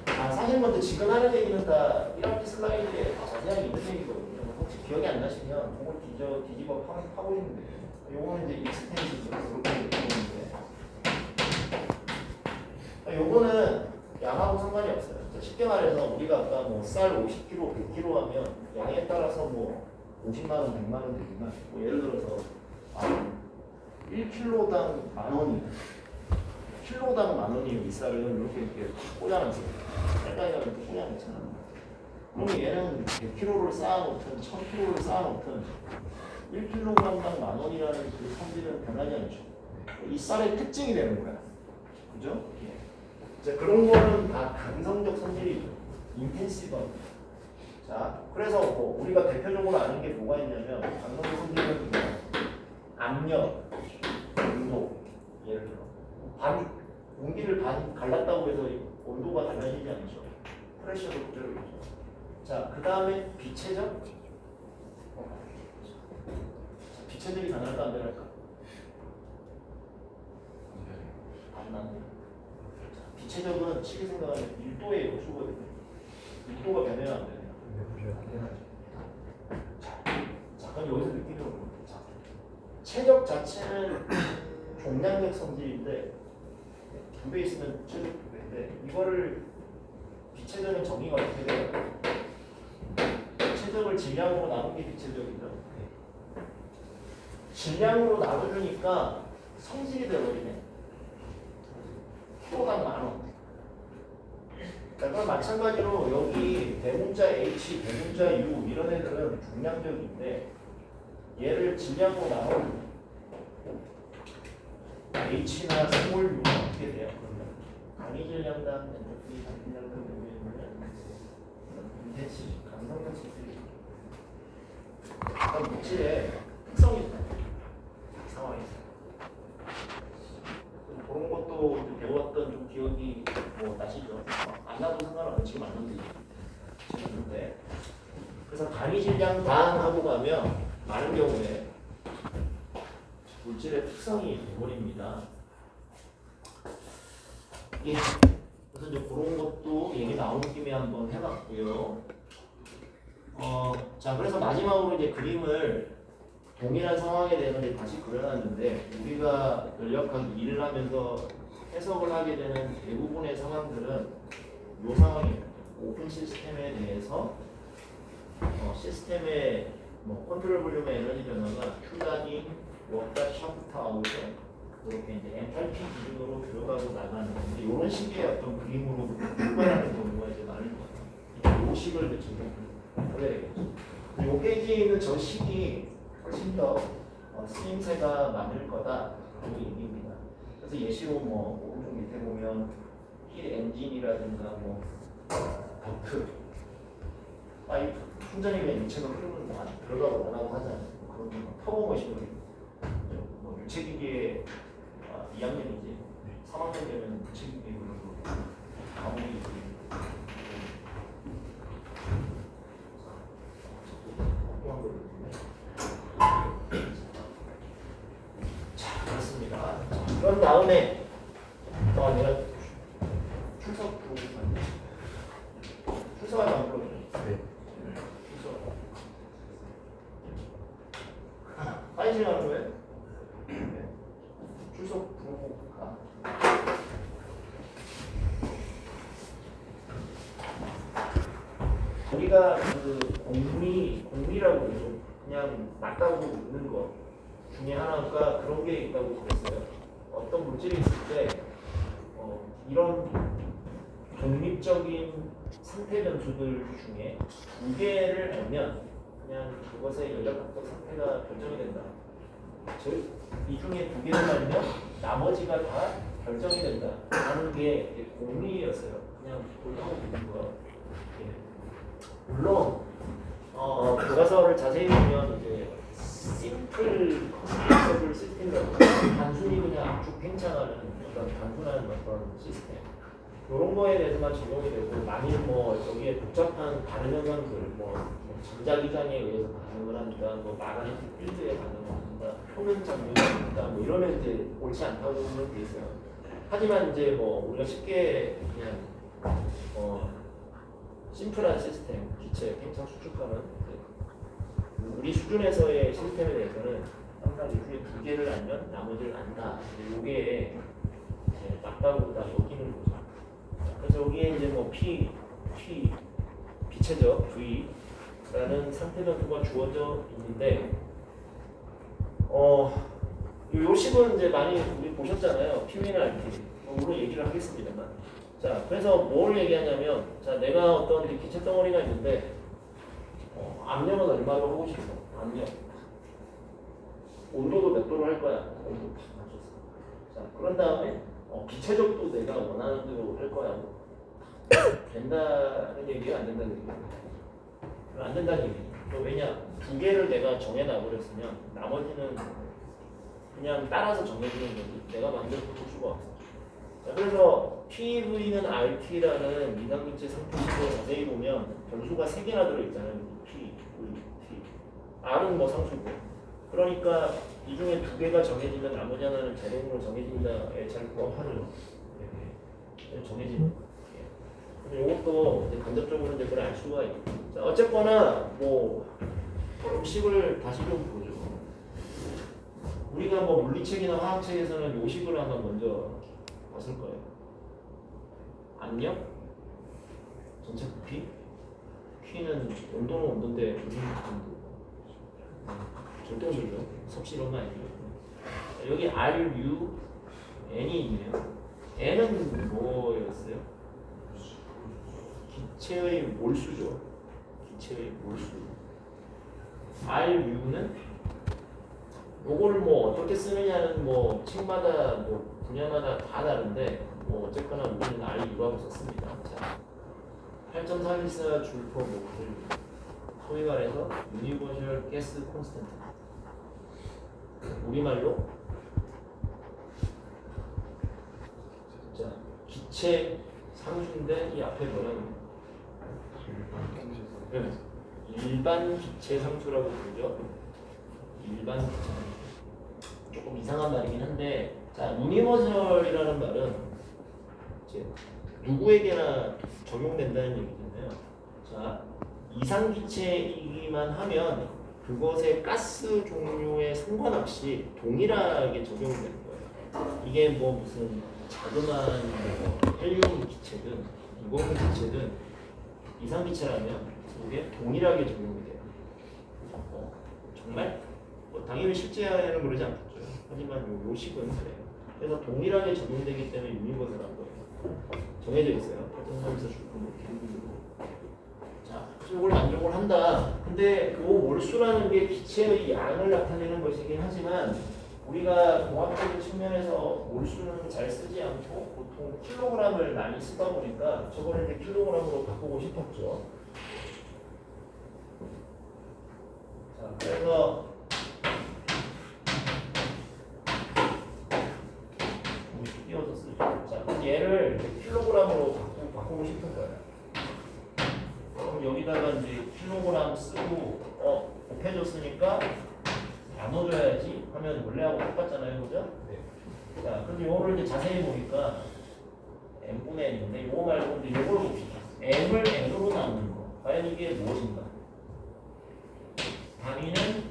사실 먼저 지금 하는 얘기는 다 1학기 슬라이드에 자세하게 있는 얘기거든요. 혹시 기억이 안 나시면 그걸 뒤집어 파보시면 돼요. 요거는 이제 익스텐시브 이렇게 되는데 요거는 양하고 상관이 없어요. 쉽게 말해서 우리가 아까 뭐 쌀 50kg, 100kg 하면 양에 따라서 뭐 50만 원, 100만 원 되지만 뭐 예를 들어서 1kg당 만 원이 킬로당 만 원이면 이 쌀은 이렇게 꽂아놨어요. 쌀가이가 이렇게 꽂아놨잖아. 그럼 얘는 100kg를 쌓아놓든 1000kg를 쌓아놓든 1kg당 만 원이라는 그 성질은 변하지 않죠. 이 쌀의 특징이 되는 거야. 그죠? 자, 그런 거는 다 강성적 성질이죠. 인텐시브한. 자, 그래서 뭐 우리가 대표적으로 아는 게 뭐가 있냐면 강성적 성질은 압력, 온도, 예를 들어 공기를 갈랐다고 해서 온도가 달라지지 않죠. 프레셔도 그대로 있죠. 자, 그 다음에 비체적. 비체적이 가능할까 안 되할까? 안 나네. 비체적은 쉽게 생각하면 1도의 요수거든요. 1도가 변해야 안 되네요. 자, 그럼 여기서 느끼는 건 자, 체적 자체는 종량적 성질인데 2배 있으면 체적 2배인데 이거를 비체적인 정의가 어떻게 돼요? 체적을 질량으로 나눈 게 비체적이죠. 질량으로 나눠주니까 성질이 되어버리네. 킬로당 만 원. 그럼 마찬가지로 여기 대문자 H, 대문자 U 이런 애들은 종량적인데 얘를 질량으로 나누면 H나 스몰 U는 어떻게 돼요? 그러면 단위 질량당 엔트로피, 단위 질량당 연결이면 인텐시티, 강성적 성질이 그러니까 물질의 특성이 있다. 상황에서 그런 것도 좀 배웠던 좀 기억이 뭐 나시죠? 안 나도 상관없는 지금 안 나도 되는데 그래서 단위 질량당 하고 가면 많은 경우에 물질의 특성이 돼버립니다. 예. 그래서 이제 그런 것도 얘기 나온 김에 한번 해봤고요. 자, 그래서 마지막으로 이제 그림을 동일한 상황에 대해서 이제 다시 그려놨는데 우리가 전력학 일을 하면서 해석을 하게 되는 대부분의 상황들은 이 상황이에요. 오픈 시스템에 대해서 시스템의 뭐 컨트롤 볼륨의 에너지 변화가 Q 단위 워크가 시작부터 아웃에 이렇게 이제 엔탈피 기준으로 들어가고 나가는 건데 이런 식의 어떤 그림으로 출발하는 경우가 이제 많을 것 같아요. 이 식을 대충 그려야 되겠죠. 이 페이지는 저 식이 훨씬 더 쓰임새가 많을 거다라고 얘기입니다. 그래서 예시로 뭐 오른쪽 밑에 보면 힐 엔진이라든가 뭐 덕트, 파이프, 순전히 그냥 유체가 흐르는 거 들어가고 나가고 하잖아요. 그런 거 터보머신으로 뭐 유체기계의 2학년이지 3학년 되면 유체기계 그런 거 아무리 자, 그렇습니다. 그런 다음에 내가 출석 출석을 안 불러줘. 네. 출석. 화장실 가는 거예요? 네. 출석 부르고 가. 우리가 그 공리라고 그러죠. 그냥 맞다고 있는 거 중에 하나가 그런 게 있다고 그랬어요. 어떤 물질이 있을 때 이런 독립적인 상태 변수들 중에 두 개를 알면 그냥 그것의 연력학적 상태가 결정이 된다. 즉, 이 중에 두 개를 알면 나머지가 다 결정이 된다. 라는 게 공리였어요. 그냥 볼하고 있는 거. 물론 교과서를 자세히 보면 이제 심플 컨스트럭터블 시스템이라고 단순히 그냥 압축 팽창하는 어떤 단순한 어떤 시스템 이런 거에 대해서만 적용이 되고 만일 뭐 여기에 복잡한 다른 현상들 뭐 전자기장에 의해서 반응을 한다, 뭐 마그네틱 필드에 반응을 한다, 표면 장면이 한다, 뭐 이러면 이제 옳지 않다고 보면 돼 있어요. 하지만 이제 뭐 우리가 쉽게 그냥 심플한 시스템, 기체, 팽창 수축하는 우리 수준에서의 시스템에 대해서는 항상 이 중에 두 개를 알면 나머지를 안다. 이게 맞다고 다 여기는 거죠. 그래서 여기에 이제 뭐 비체적 V라는 상태 변수가 주어져 있는데, 요 식은 이제 많이 우리 보셨잖아요. P나 RT. 물론 얘기를 하겠습니다만. 자, 그래서 뭘 얘기하냐면, 자, 내가 어떤 기체 덩어리가 있는데, 압력은 얼마로 하고 싶어? 압력. 온도도 몇 도로 할 거야? 온도 다 맞췄어. 자, 그런 다음에 기체적도 내가 원하는 대로 할 거야. 된다는 얘기가 안 된다는 얘기야. 안 된다는 얘기야. 왜냐? 두 개를 내가 정해놔버렸으면 나머지는 그냥 따라서 정해지는 거지. 내가 만들어 볼 수가 없어. 자, 그래서 PV는 RT라는 이상기체 상태식을 자세히 보면 변수가 3개나 들어있잖아요. P, V, T. R은 뭐 상수고. 그러니까 이 중에 2개가 정해지면 나머지 하나는 자동으로 정해진다에 잘 부합하는 정해지는 거예요. 이것도 간접적으로 이제 그걸 알 수가 있고. 자, 어쨌거나 뭐 식을 다시 좀 보죠. 우리가 뭐 물리책이나 화학책에서는 요식을 하나 먼저 봤을 거예요. 압력, 전체 부피, Q는 온도는 온도인데 무슨 정도? 절대적이죠. 섭씨로는 아니고. 여기 R, U, N이 있네요. N은 뭐였어요? 기체의 몰수죠. 기체의 몰수. R, U는 요거를 뭐 어떻게 쓰느냐는 뭐 책마다 뭐 분야마다 다 다른데 뭐 어쨌거나 우리는 R, U라고 썼습니다. 자, 8.414 줄포 모플 소위 말해서 유니버셜 가스 콘스턴트. 우리말로 자, 기체 상수인데 이 앞에 뭐라고? 네. 일반 기체 상수라고 부르죠. 일반 기체 상수. 조금 이상한 말이긴 한데, 자, 유니버셜이라는 말은 이제 누구에게나 적용된다는 얘기잖아요. 자, 이상 기체이기만 하면 그것의 가스 종류에 상관없이 동일하게 적용되는 거예요. 이게 뭐 무슨 자그마한 뭐 헬륨 기체든 무거운 기체든 이상 기체라면 이게 동일하게 적용이 돼요. 정말? 당연히 실제에는 그러지 않겠죠. 하지만 요 식은 그래요. 그래서 동일하게 적용되기 때문에 유니버설한 거예요. 정해져 있어요. 패턴점에서 줄건 기울기로. 자, 이걸 만족을 한다. 근데 그 몰수라는 게 기체의 양을 나타내는 것이긴 하지만 우리가 공학적인 측면에서 몰수는 잘 쓰지 않고 보통 킬로그램을 많이 쓰다 보니까 저거를 이제 킬로그램으로 바꾸고 싶었죠. 자, 그래서 띄워서 쓰죠. 자, 그럼 얘를 킬로그램으로 바꾸고 싶은 거예요. 그럼 여기다가 이제 킬로그램 쓰고 곱해줬으니까 나눠줘야지 하면 원래하고 똑같잖아요, 그죠? 네. 자, 그럼 요거를 이제 자세히 보니까 n분의 n인데 요거 말고 이제 요걸 봅시다. m을 n으로 나누는 거. 과연 이게 무엇인가? 단위는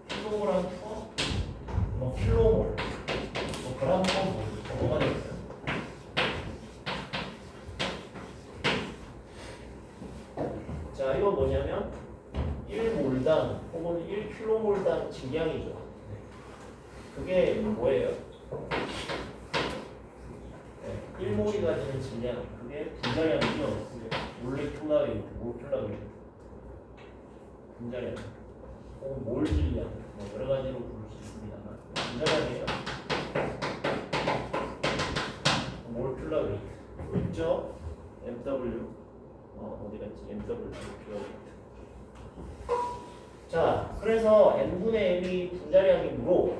킬로그램 퍼, 뭐 킬로몰, 뭐 그램 퍼 뭐가 되겠어요? 자, 이건 뭐냐면 1몰당 혹은 1킬로몰당 질량이죠. 그게 뭐예요? 1몰이 가지는 질량, 그게 분자량이죠. 몰레큘라 웨이트, 몰큘라 웨이트, 분자량, 혹은 몰 질량, 뭐 여러 가지로 부를 수 있습니다만 분자량이에요. 몰큘라 웨이트, 있죠? MW, 어디 갔지? MW 몰큘라 웨이트. 자, 그래서 n분의 m이 분자량이므로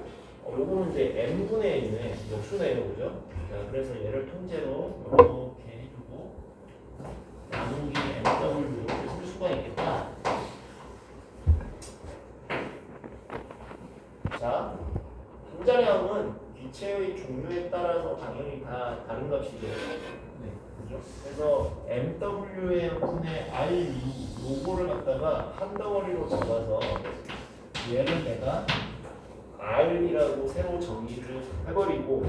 요거는 이제 n분의 n의 역수네요, 그죠? 자, 그래서 얘를 통째로 이렇게 해주고 나누기 mw 이렇게 쓸 수가 있겠다. 자, 분자량은 기체의 종류에 따라서 당연히 다 다른 값이 돼요. 네, 그죠? 그래서 mw의 분의 RU 요거를 갖다가 한 덩어리로 잡아서 얘를 내가 R이라고 새로 정의를 해버리고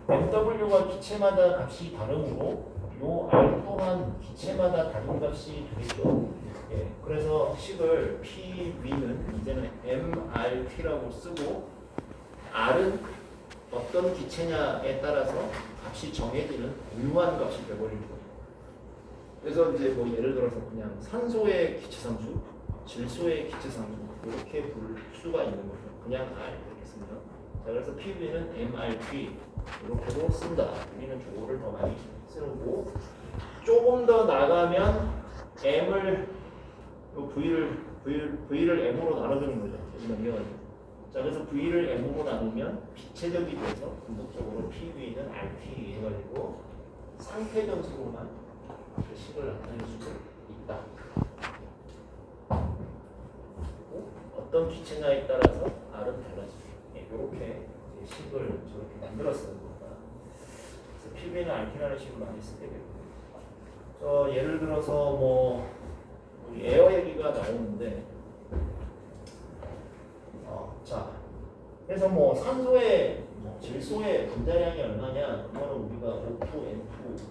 MW가 기체마다 값이 다르므로 요 R 또한 기체마다 다른 값이 되겠죠. 예, 그래서 식을 PV는 이제는 MRT라고 쓰고 R은 어떤 기체냐에 따라서 값이 정해지는 유한 값이 되어버리는 거죠. 그래서 이제 뭐 예를 들어서 그냥 산소의 기체상수, 질소의 기체상수 이렇게 부를 수가 있는 거죠. 그냥 R 이렇게 쓰면. 자, 그래서 PV는 MRT 이렇게도 쓴다. 우리는 조어를 더 많이 쓰고 조금 더 나가면 M을 V를 M으로 나눠주는 거죠. 여기 넘겨가지고. 자, 그래서 V를 M으로 나누면 비체적이 돼서 궁극적으로 PV는 RT 해가지고 상태 변수로만 그 식을 나타낼 수도 있다. 어떤 기체냐에 따라서 R은 달라지죠. 이렇게 식을 저렇게 만들었어요. 그래서 PV는 RT라는 식으로 많이 쓰게 되고. 예를 들어서 뭐 에어 얘기가 나오는데, 자, 그래서 뭐 산소의 질소의 분자량이 얼마냐, 그거는 우리가 O2, N2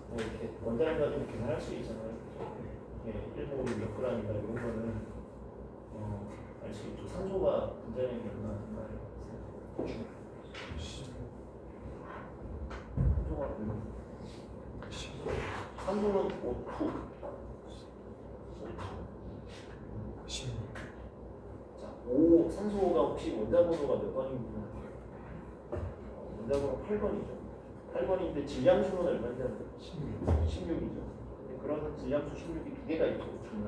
뭐 이렇게 원자량 가지고 계산할 수 있잖아요. 일몰이 몇 g이다 이런 거는 알 수 있죠. 산소가 분자량이 얼마나 산소는 O2. 자, O 산소가 혹시 원자번호가 몇 번입니까? 원자번호 8번이죠. 8번인데 질량수는 얼마인지 알아요? 16이죠. 그런 질량수 16이 두 개가 있고 중간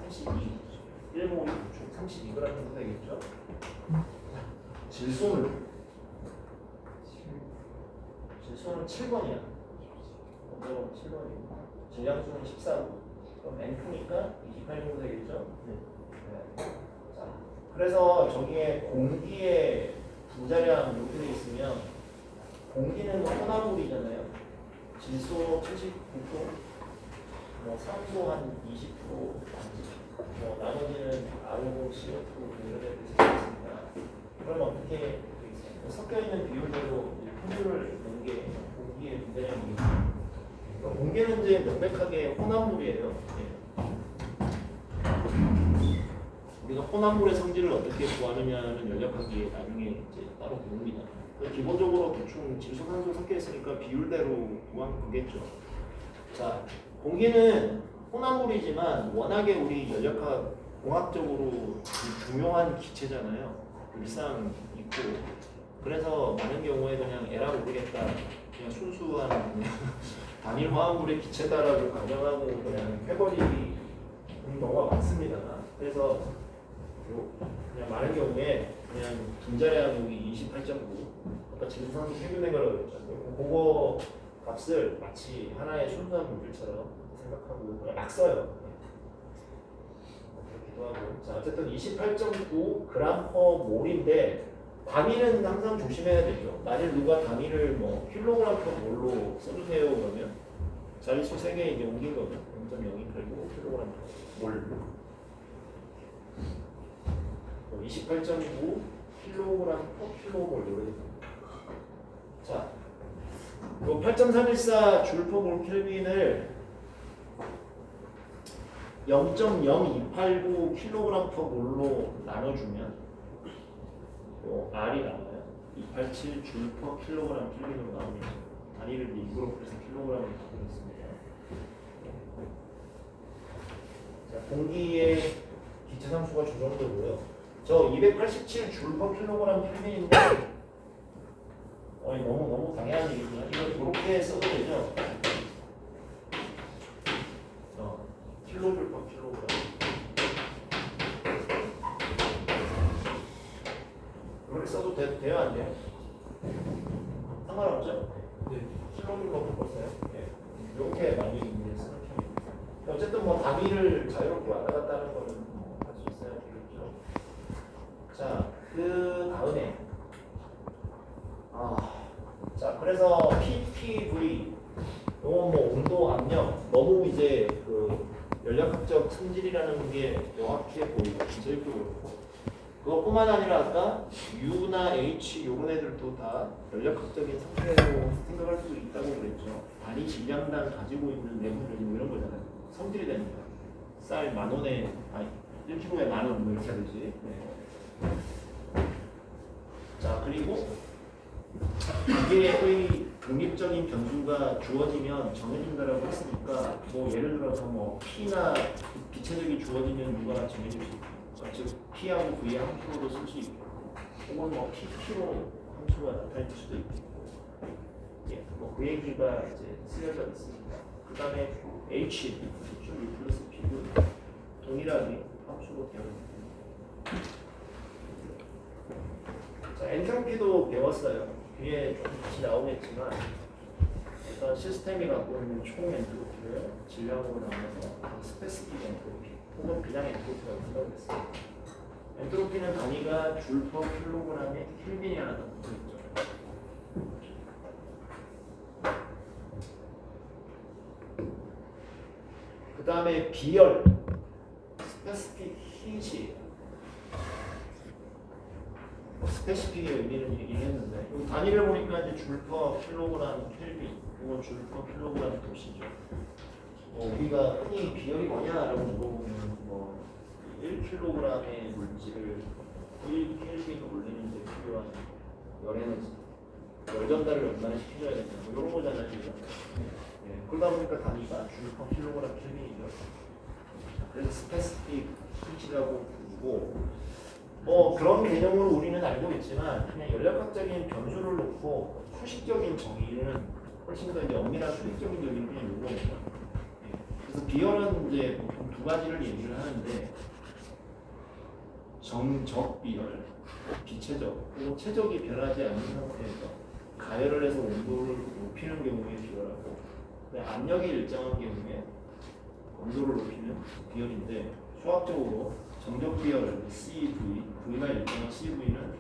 32. 1몰이 중 32g 정도 되겠죠. 질소는 7번이야. 원자번호 7번이고 질량수는 14고 그럼 N프니까 28 정도 되겠죠. 네. 자, 그래서 저기에 공기의 분자량 이렇게 돼 있으면 공기는 혼합물이잖아요. 질소 79%, 뭐 산소 한 20%, 뭐 나머지는 R5, CO2 이런 애들이 있습니다. 그럼 어떻게 돼 있어요? 섞여 있는 비율대로 표준을 넣는 게 공기의 분자량이겠죠. 공기는 이제 명백하게 혼합물이에요. 우리가 그러니까 혼합물의 성질을 어떻게 구하느냐는 연력하기에 나중에 이제 따로 배웁니다. 기본적으로 대충 질소산소 섞여 있으니까 비율대로 구하면 되겠죠. 자, 공기는 혼합물이지만 워낙에 우리 연력학 공학적으로 중요한 기체잖아요. 일상 있고 그래서 많은 경우에 그냥 에라 모르겠다 그냥 순수한 그냥 단일 화합물의 기체다라고 가정하고 그냥 해버리는 경우가 많습니다. 그래서 그냥 많은 경우에 그냥 분자의 항목이 28.9 아까 질소산소 평균된 거라고 그랬죠. 그거 값을 마치 하나의 순수한 물질처럼 생각하고 그냥 막 써요. 그렇기도 하고. 자, 어쨌든 28.9g/몰인데 단위는 항상 조심해야 되죠. 만일 누가 단위를 뭐 kg/몰로 써주세요 그러면 자릿수 3개 이제 옮긴 거죠. 0.0289kg/몰. 28.9 kg/kmol 이렇게 됩니다. 자, 이 8.314 줄퍼몰 켈빈을 0.0289 kg/몰로 나눠주면 R이 나와요. 287 줄퍼 킬로그램 켈빈으로 나옵니다. 단위를 미국으로 그래서 킬로그램으로 바꾸겠습니다. 자, 공기의 기체상수가 저 정도고요. 저 287 줄퍼 킬로그램 켈빈인데 너무 당연한 얘기지만 이거 이렇게 써도 되죠? 킬로줄 퍼 킬로그램. 그렇게 써도 돼요, 안 돼요? 상관없죠? 네. 킬로줄 퍼 바꿨어요. 네. 이렇게 많이 이제 쓰는 편입니다. 어쨌든 뭐 단위를 자유롭게 왔다 갔다 하는 거는 할 수 있어야 되겠죠. 자, 그 다음에 자, 그래서 PPV 요건 뭐 온도, 압력 너무 이제 그 연력학적 성질이라는 게 명확해 보이고 진짜도 그렇고 그것뿐만 아니라 아까 U나 H 요런 애들도 다 연력학적인 성질로 생각할 수 있다고 그랬죠. 단위 질량당 가지고 있는 내분율 뭐 이런 거잖아요. 성질이 되는 거야. 쌀 10,000원에 1kg에 10,000원 뭐 이렇게 하듯이. 네. 자, 그리고 이게의 독립적인 변수가 주어지면 정해진다라고 했으니까 뭐 예를 들어서 뭐 P나 기체적이 주어지면 누가 정해질 수 있고 즉 P하고 V의 함수로도 쓸 수 있고 혹은 뭐 PP로 함수가 나타날 수도 있고 예, 뭐 그 얘기가 이제 쓰여져 있습니다. 그 다음에 H, U 플러스 P도 동일하게 함수로 되어 있습니다. 자, 엔트로피도 배웠어요. 뒤에 좀 같이 나오겠지만 일단 시스템이 갖고 있는 총 엔트로피를 질량으로 나눠서 스페시픽 엔트로피 혹은 그냥 엔트로피라고 생각했습니다. 엔트로피는 단위가 줄 퍼 킬로그램에 켈빈이 하나 더 붙어있죠. 그 다음에 비열 스페시픽 히트예요. 스페시픽의 의미는 얘기했는데 단위를 보니까 이제 줄퍼 킬로그램 켈빈 이건 줄퍼 킬로그램 도시죠. 우리가 흔히 비열이 뭐냐라고 물어보면 뭐 1kg의 물질을 1켈빈 올리는 데 필요한 열에너지 열 전달을 얼마나 시켜줘야 되냐 뭐 이런 거잖아요. 예, 그러다 보니까 단위가 줄퍼 킬로그램 켈빈이죠. 그래서 스페시픽 히트라고 부르고 그런 개념으로 우리는 알고 있지만 그냥 연력학적인 변수를 놓고 수식적인 정의는 훨씬 더 이제 엄밀한 수식적인 정의는 그냥 요거입니다. 예. 그래서 비열은 이제 보통 두 가지를 얘기를 하는데 정적 비열, 비체적, 그리고 체적이 변하지 않는 상태에서 가열을 해서 온도를 높이는 경우에 비열하고 압력이 일정한 경우에 온도를 높이는 비열인데 수학적으로 정적 비열 CV, V가 일정한 CV는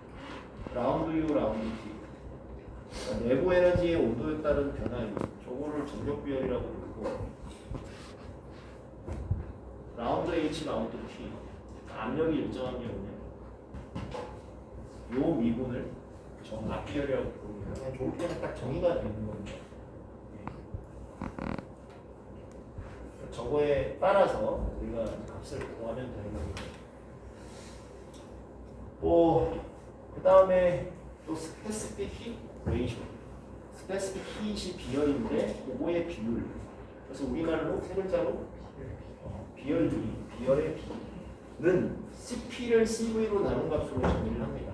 라운드 U, 라운드 T. 그러니까 내부 에너지의 온도에 따른 변화율, 저거를 정적 비열이라고 부르고, 라운드 H, 라운드 T. 압력이 일정한 경우에 요 미분을 정압 비열이라고 부릅니다. 그냥 좋게는 딱 정의가 되는 겁니다. 저거에 따라서 우리가 값을 구하면 되는 겁니다. 그 다음에 또 스페시픽 히 레이쇼. 스페시픽 hit이 비열인데 그거의 비율. 그래서 우리말로 세 글자로 비열비, 비열의 비는 CP를 CV로 나눈 값으로 정의를 합니다.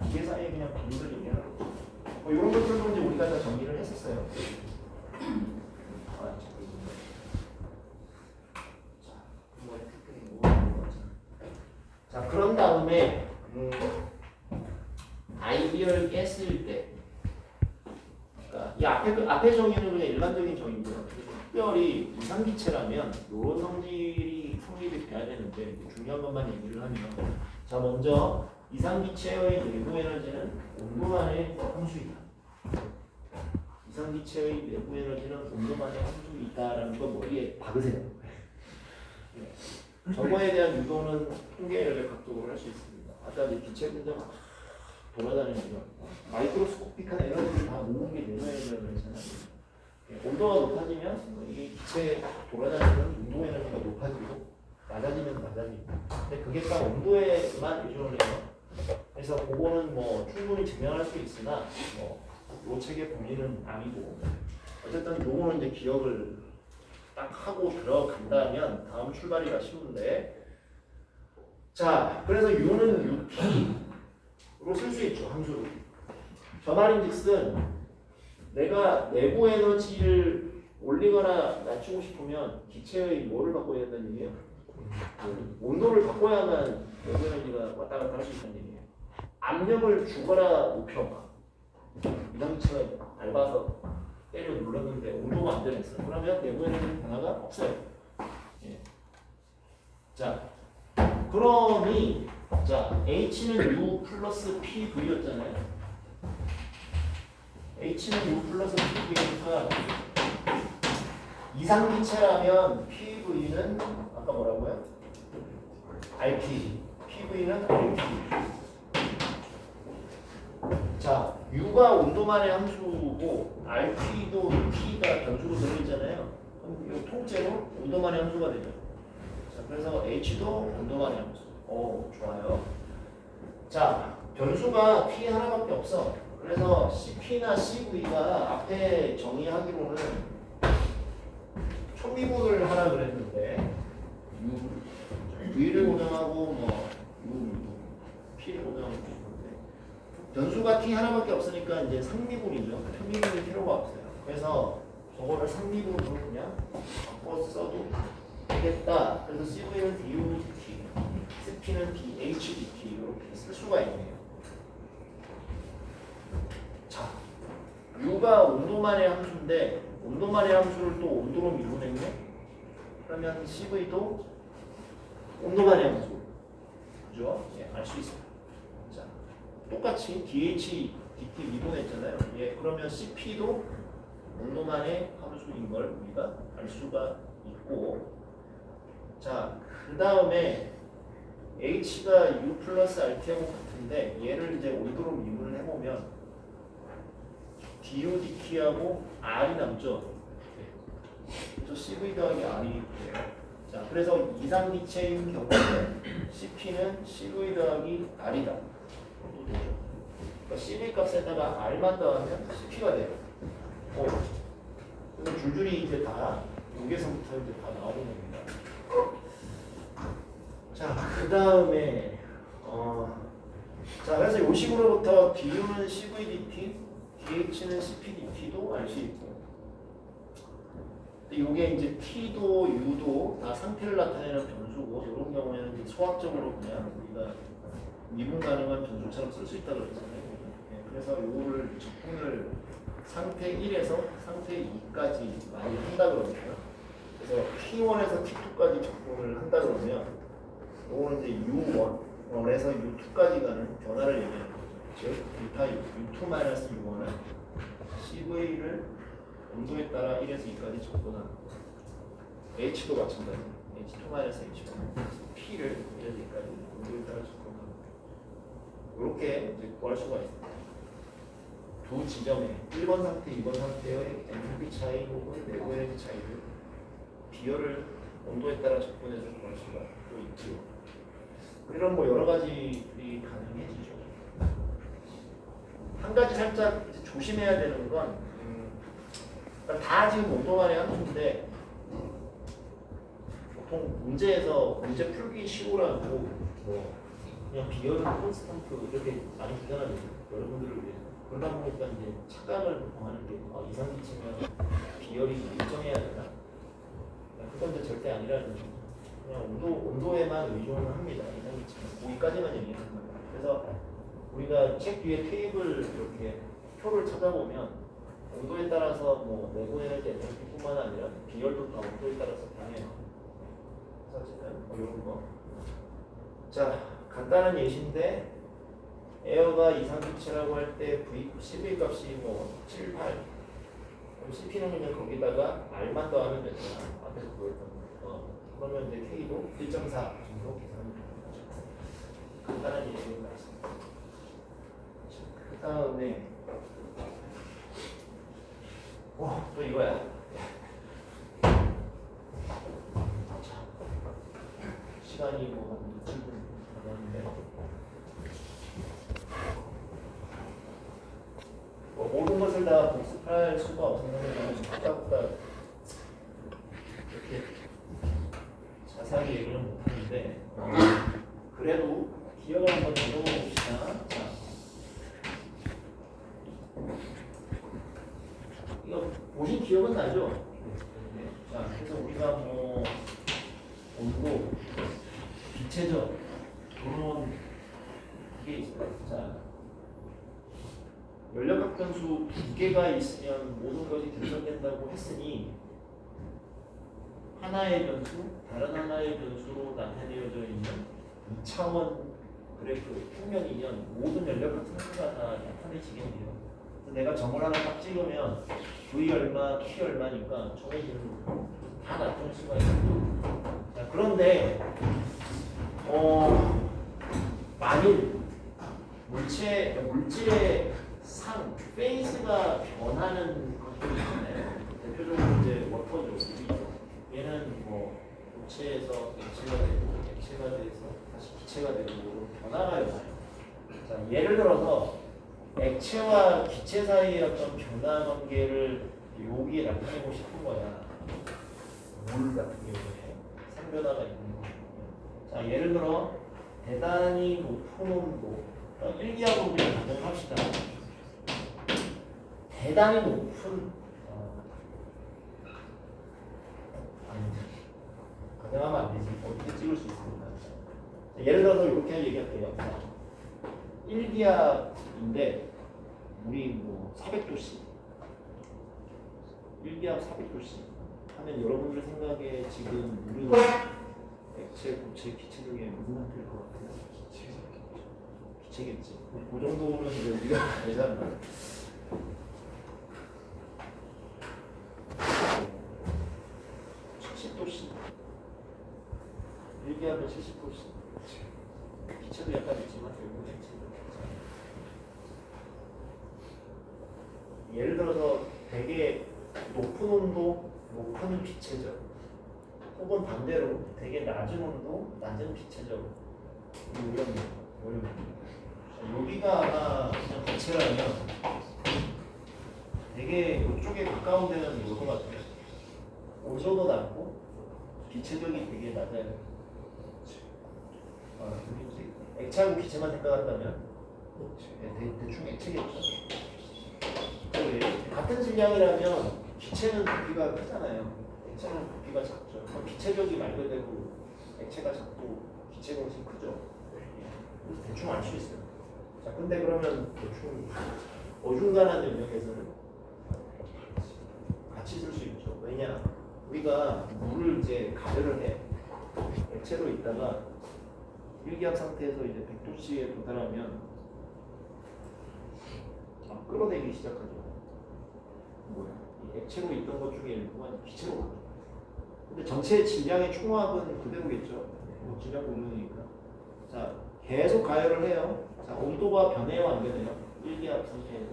기계 사이에 그냥 비율을 얘기하는 거죠. 이런 것들도 이제 우리가 다 정의를 했었어요. 자, 그런 다음에 아이디얼 가스일 때, 그러니까 이 앞에 정의는 그냥 일반적인 정의고요. 특별히 이상기체라면 이런 성질이 돼야 되는데 중요한 것만 얘기를 하면, 자 먼저 이상기체의 내부 에너지는 온도만의 함수이다. 이상기체의 내부 에너지는 온도만의 함수이다라는 거 머리에 박으세요. 저거에 대한 유도는 통계를 각도로 할 수 있습니다. 아까 이제 기체 분자가 돌아다니는 거, 마이크로스코픽한 에너지를 다 모은 게 내노에너지라고 했잖아요. 온도가 높아지면 이게 기체에 돌아다니는 운동 에너지가 높아지고 낮아지면 낮아지고. 근데 그게 딱 온도에만 의존을 해요. 그래서 그거는 뭐 충분히 증명할 수 있으나 요 책의 본질은 아니고, 어쨌든 요거는 이제 기억을 딱 하고 들어간다면 다음 출발이가 쉬운데, 자 그래서 U는 UT로 쓸 수 있죠, 함수로. 저 말인즉슨 내가 내부 에너지를 올리거나 낮추고 싶으면 기체의 뭐를 바꿔야 된다는 얘기예요? 온도를 바꿔야만 내부 에너지가 왔다 갔다 할 수 있다는 얘기예요. 압력을 주거나 높여봐. 이상기체가 밟아서 때려 눌렀는데 온도가 안 변했어. 그러면 내부 에너지 변화가 없어요. 예. 자, 그러니 자 H는 U 플러스 PV였잖아요. H는 U 플러스 PV니까 이상기체라면 PV는 아까 뭐라고요? RP. PV는 RP. 자, U가 온도만의 함수고 RP도 T가 변수로 들어있잖아요. 그럼 이 통째로 온도만의 함수가 되죠. 자, 그래서 H도 온도만의 함수. 좋아요. 자, 변수가 T 하나밖에 없어. 그래서 CP나 CV가 앞에 정의하기로는 초미분을 하라 그랬는데 V를 고정하고 P를 고정하고 있는데 변수가 T 하나밖에 없으니까 이제 상미분이죠. 평미분이 필요가 없어요. 그래서 저거를 상미분으로 그냥 바꿔 써도 되겠다. 그래서 CV는 DUDT, CP는 DHDT 이렇게 쓸 수가 있네요. 자, U가 온도만의 함수인데 온도만의 함수를 또 온도로 미분했네? 그러면 CV도 온도만의 함수. 그죠? 예, 알 수 있어요. 자, 똑같이 DH, DT 미분했잖아요. 예, 그러면 CP도 온도만의 함수인 걸 우리가 알 수가 있고, 자, 그 다음에 H가 U 플러스 RT하고 같은데 얘를 이제 온도로 미분을 해보면 DU, DT하고 R이 남죠. 그래서 CV 더하기 R이 돼요. 자, 그래서 이상기체인 경우는 CP는 CV 더하기 R이다. 그러니까 CV 값에다가 R만 더하면 CP가 돼요. 그래서 줄줄이 이제 다 여기서부터 이제 다 나오는 겁니다. 자, 그 다음에 자, 그래서 이 식으로부터 DU는 CVDT, DH는 CPDT도 알 수 있고, 이게 이제 T도 U도 다 상태를 나타내는 변수고, 이런 경우에는 이제 소학적으로 그냥 우리가 미분 가능한 변수처럼 쓸 수 있다고 그랬잖아요. 네, 그래서 이거를 적분을 상태 1에서 상태 2까지 많이 한다 그러네요. 그래서 T1에서 T2까지 적분을 한다 그러면 이거는 이제 U1에서 U2까지 가는 변화를 얘기하는 거죠. 즉 유타 U2-U1은 CV를 온도에 따라 1에서 2까지 적분하는 거. H도 마찬가지. H2-H1. P를 1에서 2까지 온도에 따라 적분하는 거. 이렇게 이제 구할 수가 있습니다. 두 지점에 1번 상태, 2번 상태의 엔트로피 차이 혹은 내부 에너지 차이를 비열을 온도에 따라 적분해서 구할 수가 또 있고요. 이런 뭐 여러 가지들이 가능해지죠. 한 가지 살짝 이제 조심해야 되는 건 그러니까 다 지금 온도만의 함수인데 보통 문제에서 문제 풀기 쉬우라고 뭐 그냥 비열은 콘스턴트 이렇게 많이 주잖아요. 여러분들을 위해서. 그러다 보니까 이제 착각을 보통 하는 게 이상기치면 비열이 일정해야 되나? 그건 이제 절대 아니라는 거죠. 그냥 온도에만 의존을 합니다. 이상기치면 거기까지만 얘기하는 거예요. 그래서 우리가 책 뒤에 테이블 이렇게 표를 찾아보면 온도에 따라서 뭐 내부 에너지 엔트로피뿐만 아니라 비열도 다 온도에 따라서 변해요. 그래서 어쨌든 이런 거. 자, 간단한 예시인데 에어가 이상기체라고 할 때 CV 값이 뭐 7, 8 그럼 CP는 그냥 거기다가 R만 더하면 되잖아. 앞에서 보였던 거. 그러면 이제 K도 1.4 정도 계산하면 되는 거죠. 간단한 예시인 것 같습니다. 그 다음에 또 이거야. 자, 시간이 뭐 7분 남았는데 모든 것을 다 복습할 수가 없으면 아까보다 이렇게 자세하게 얘기는 못하는데 그래도 기억을 한번 해봅시다. 자, 이거 보신 기억은 나죠? 네. 자, 그래서 우리가 뭐 온도, 기체적 이런 게 있어요. 자, 연력학 변수 두 개가 있으면 모든 것이 결정된다고 했으니 하나의 변수, 다른 하나의 변수로 나타내어져 있는 2차원 그래프 평면이면 모든 연력학 상수가 다 나타내지겠네요. 그래서 내가 점을 하나 딱 찍으면 V 얼마, T 얼마니까 정해지는 다 나타낼 수가 있어요. 자, 그런데 만일 물질의 상, 페이스가 변하는 것들이 있잖아요. 대표적으로 이제 워터죠. 얘는 뭐 고체에서 액체가 되고 액체가 돼서 다시 기체가 되고 변화가 일어나요. 자, 예를 들어서 액체와 기체 사이의 어떤 변화 관계를 여기에 나타내고 싶은 거야. 물 같은 경우에 상변화가 있는 거. 자, 예를 들어 대단히 높은 온도, 일기압으로 그냥 가정을 합시다. 대단히 높은 가정하면 안 되지. 어떻게 찍을 수 있습니다. 예를 들어서 이렇게 얘기할게요. 1기압인데 물이 뭐 400도씨 1기압 400도씨 하면 여러분들 생각에 지금 물은 액체, 고체, 기체 중에 무슨 상태일 것 같아요? 기체겠지. 그 정도는 이제 우리가 알잖아. 70도씨 1기압은 70도씨 기체도 약간 있지만 결국은 액체도 예를 들어서 되게 높은 온도, 높은 기체적 혹은 반대로 되게 낮은 온도, 낮은 기체적 이런 여기가 아마 그냥 기체라면 되게 이쪽에 가까운 데는 이거 같아요. 온도도 낮고 기체적이 되게 낮아요. 액체하고 기체만 생각한다면 대충 액체겠죠. 같은 질량이라면 기체는 부피가 크잖아요. 액체는 부피가 작죠. 그럼 기체적이 말 그대로 액체가 작고 기체 공식 크죠. 그래서 대충 알 수 있어요. 자, 근데 그러면 대충 어중간한 영역에서는 같이 쓸 수 있죠. 왜냐? 우리가 물을 이제 가열을 해. 액체로 있다가 일기압 상태에서 이제 100도씨에 도달하면 끌어내기 시작하죠. 뭐야? 이 액체로 있던 것 중에 일부가 기체로 가죠. 근데 전체 질량의 총합은 그대로겠죠. 뭐 질량 모르니까. 자, 계속 가열을 해요. 자, 온도가 변해요, 안 변해요? 일기압 상태에서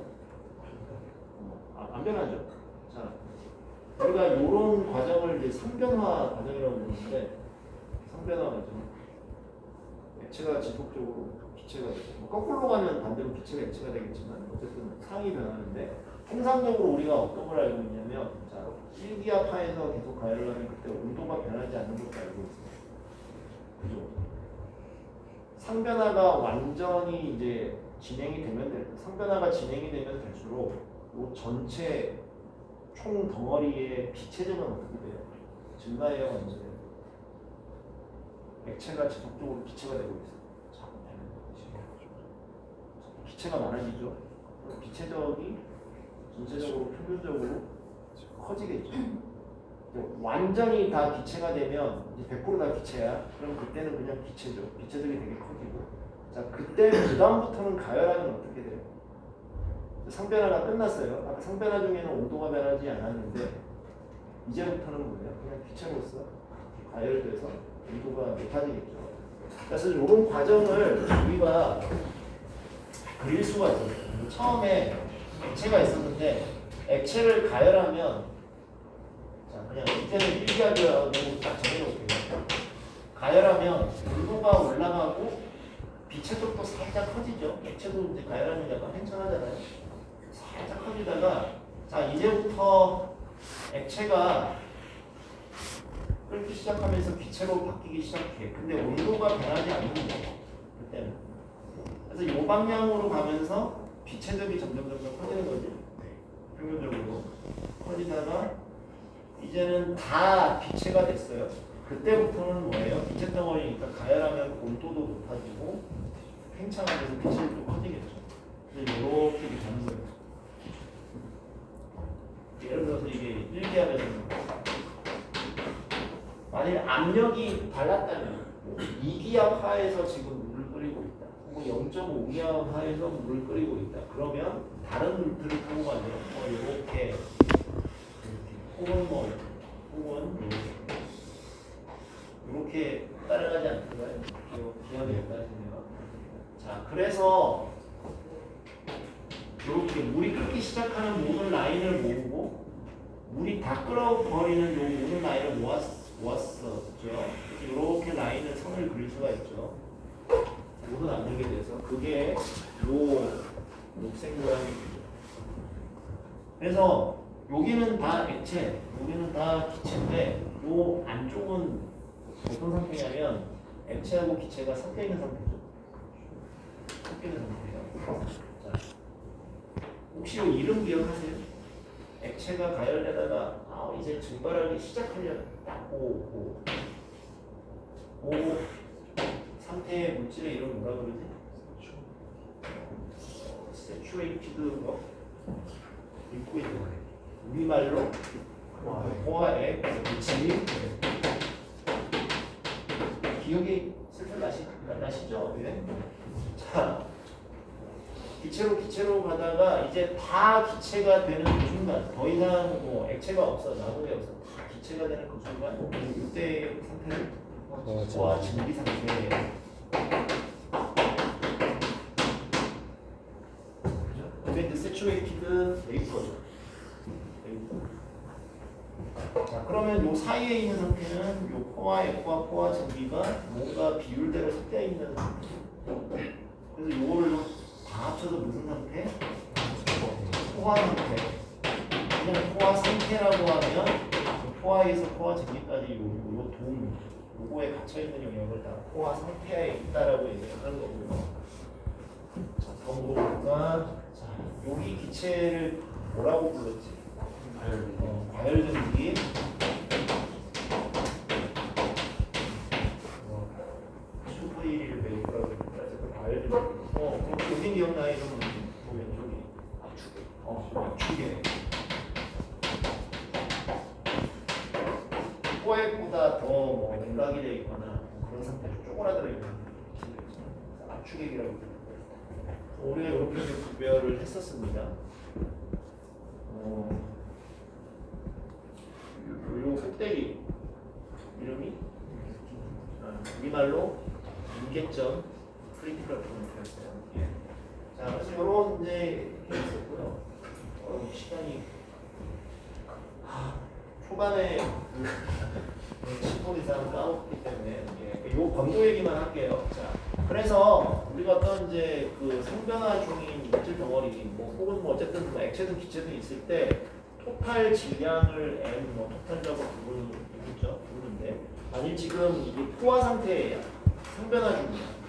안 변하죠. 자, 우리가 이런 과정을 이제 상변화 과정이라고 부르는데 상변화 과정. 액체가 지속적으로 기체가 되고 뭐 거꾸로 가면 반대로 기체가 액체가 되겠지만 어쨌든 상이 변하는데 통상적으로 우리가 어떤 걸 알고 있냐면 자 1기압하에서 계속 가열하면 그때 온도가 변하지 않는 것도 알고 있어요. 그죠? 상변화가 완전히 이제 진행이 되면 상변화가 진행이 되면 될수록 이 전체 총 덩어리의 기체적은 어떻게 돼요? 증가해요, 완전히. 액체가 지속적으로 기체가 되고 있어요. 자꾸 되는 거지. 기체가 많아지죠. 그럼 기체적이 전체적으로 평균적으로 커지겠죠. 완전히 다 기체가 되면 이제 100%다 기체야. 그럼 그때는 그냥 기체죠. 기체적이 되게 커지고. 자, 그때 그 다음부터는 가열하면 어떻게 돼요? 상변화가 끝났어요. 아까 상변화 중에는 온도가 변하지 않았는데 이제부터는 뭐예요? 그냥 기체로서 가열돼서 온도가 높아지겠죠. 그래서 이런 과정을 우리가 그릴 수가 있어요. 처음에 액체가 있었는데 액체를 가열하면 자 그냥 이때는 1기압이라고 딱 정해놓을게요. 가열하면 온도가 올라가고 비체적도 살짝 커지죠. 액체도 이제 가열하면 약간 팽창하잖아요. 살짝 커지다가 자 이제부터 액체가 끓기 시작하면서 기체로 바뀌기 시작해. 근데 온도가 변하지 않는 거예요. 그때는. 그래서 이 방향으로 가면서 비체적이 점점 커지는 거지. 평균적으로 커지다가 이제는 다 비체가 됐어요. 그때부터는 뭐예요? 비체 덩어리니까 가열하면 온도도 높아지고 팽창하면서 비체도 커지겠죠. 그래서 이렇게 가는 거예요. 예를 들어서 이게 1기압에서는 만일 압력이 달랐다면 2기압 하에서 지금 물을 끓이고 있다. 혹은 0.5기압 하에서 물을 끓이고 있다. 그러면 다른 물들을 타고 가면 뭐 이렇게 혹은 뭐 혹은 이렇게 따라가지 않을까요? 기압이 따라지네요. 자, 그래서 이렇게 물이 끓기 시작하는 모든 라인을 모으고 물이 다 끓어버리는 요 모든 라인을 모았었죠. 이렇게 라인을 선을 그릴 수가 있죠. 모든 압력에 대해서 그게 요 녹색 모양이죠. 그래서 여기는 다 액체, 여기는 다 기체인데 요 안쪽은 어떤 상태냐면 액체하고 기체가 섞여 있는 상태죠. 섞여 있는 상태예요. 자, 혹시 요 이름 기억하세요? 액체가 가열되다가 이제 증발하기 시작하려면 딱 오 상태의 물질의 이름 뭐라 그러지? Saturated 뭐? 리퀴드 우리말로 포화액 물질 기억이 슬슬 나시죠? 네. 자 기체로 가다가 이제 다 기체가 되는 그 순간 더 이상 뭐 액체가 없어 나무가 없어 다 기체가 되는 그 순간 이때의 상태를 포화 증기 상태 그죠? Saturated vapor죠. 자 그러면 요 사이에 있는 상태는 요 포화액과 포화 증기가 뭔가 비율대로 섞여 있는 상태. 그래서 요거를 다 합쳐서 무슨 상태? 포화 상태. 그냥 포화 상태라고 하면 포화에서 포화 증기까지 요 돔, 요거에 갇혀있는 영역을 다 포화 상태에 있다라고 얘기하는 거고요. 자, 더 물어볼까? 자, 여기 기체를 뭐라고 불렀지? 과열증기. 슈퍼일을 베이커라고 그래서 과열증기. 그럼 여기 기억나요? 왼쪽이 압축에. 포획보다 더 냉각이 되어 있거나 그런 상태로 쪼그라들어 있는 압축액이라고 합니다. 우리가 이렇게 구별을 했었습니다. 요 꼭대기 이름이 우리말로 임계점 크리티컬 포인트였어요. 예. 자, 그래서 이런 문제 있었고요. 시간이 초반에 10분 이상 까먹기 때문에 요 권도 얘기만 할게요. 자. 그래서 우리가 어떤 이제 그 상변화 중인 물질 덩어리 뭐 혹은 뭐 어쨌든 뭐 액체든 기체든 있을 때 토탈 질량을 m 뭐 토탈이라고 부르는데 만일 지금 이게 포화 상태예요. 상변화 중이야.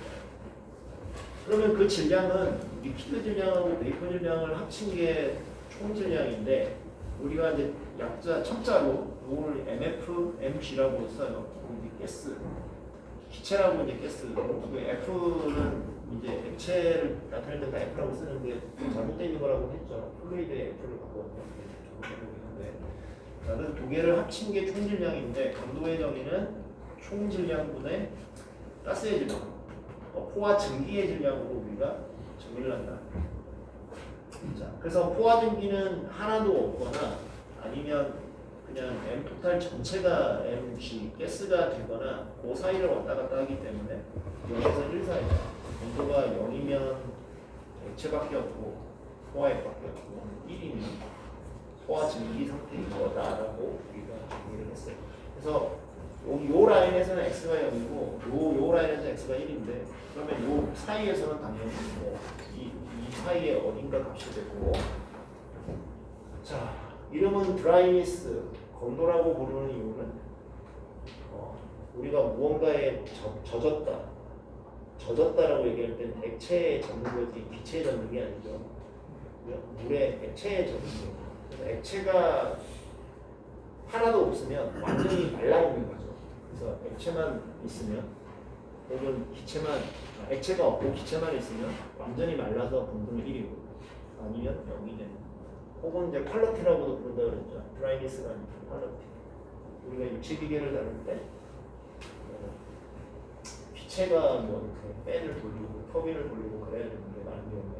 그러면 그 질량은 리퀴드 질량하고 베이퍼 질량을 합친 게 총 질량인데 우리가 이제 약자 첨자로 이걸 MF, MG라고 써요. 이게 가스, 기체라고 이제 가스. 그 F는 이제 액체를 나타낼 때 다 F라고 쓰는데 잘못되어 있는 거라고 했죠. 플루이드의 F를 바꿨는데 잘못되는데. 자, 그래서 두 개를 합친 게 총 질량인데 강도의 정의는 총 질량분의 가스의 질량, 포화 증기의 질량으로 우리가 정의를 한다. 자, 그래서 포화 증기는 하나도 없거나 아니면 그냥 M 토탈 전체가 MG 가스가 되거나 그 사이를 왔다 갔다 하기 때문에 0에서 1 사이 온도가 0이면 액체밖에 없고 포화액밖에 없고 1이면 포화 증기 상태인 거다라고 우리가 정의를 했어요. 그래서 요 라인에서는 x가 0이고 요 라인에서 x가 1인데 그러면 요 사이에서는 당연히 이 사이에 어딘가 값이 되고 자 이름은 드라이니스 건도라고 부르는 이유는 우리가 무언가에 젖었다라고 얘기할 때는 액체에 젖는 거지 기체에 젖는 게 아니죠. 물에 액체에 젖는 거예요. 그래서 액체가 하나도 없으면 완전히 말라있는 거죠. 그래서 액체만 있으면 혹은 액체가 없고 기체만 있으면 완전히 말라서 분분이 1이고 아니면 0이 되는 혹은 이제 퀄러티라고도 부른다 그랬죠. 드라이니스가 아니고 퀄러티. 우리가 유체기계를 다룰 때 기체가 뭐 이렇게 팬을 돌리고 터빈을 돌리고 그래야 되는데 많은 경우에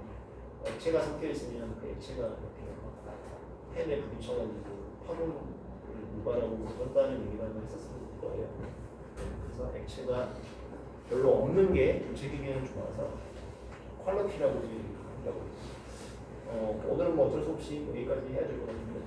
액체가 섞여 있으면 그 액체가 이렇게 팬에 부딪혀가지고 파동을 유발하고 그런다는 얘기를 한번 했었을 거예요. 그래서 액체가 별로 없는 게 유체기계는 좋아서 퀄러티라고 얘기한다고. 오늘은 뭐 어쩔 수 없이 여기까지 해야 될 것 같은데.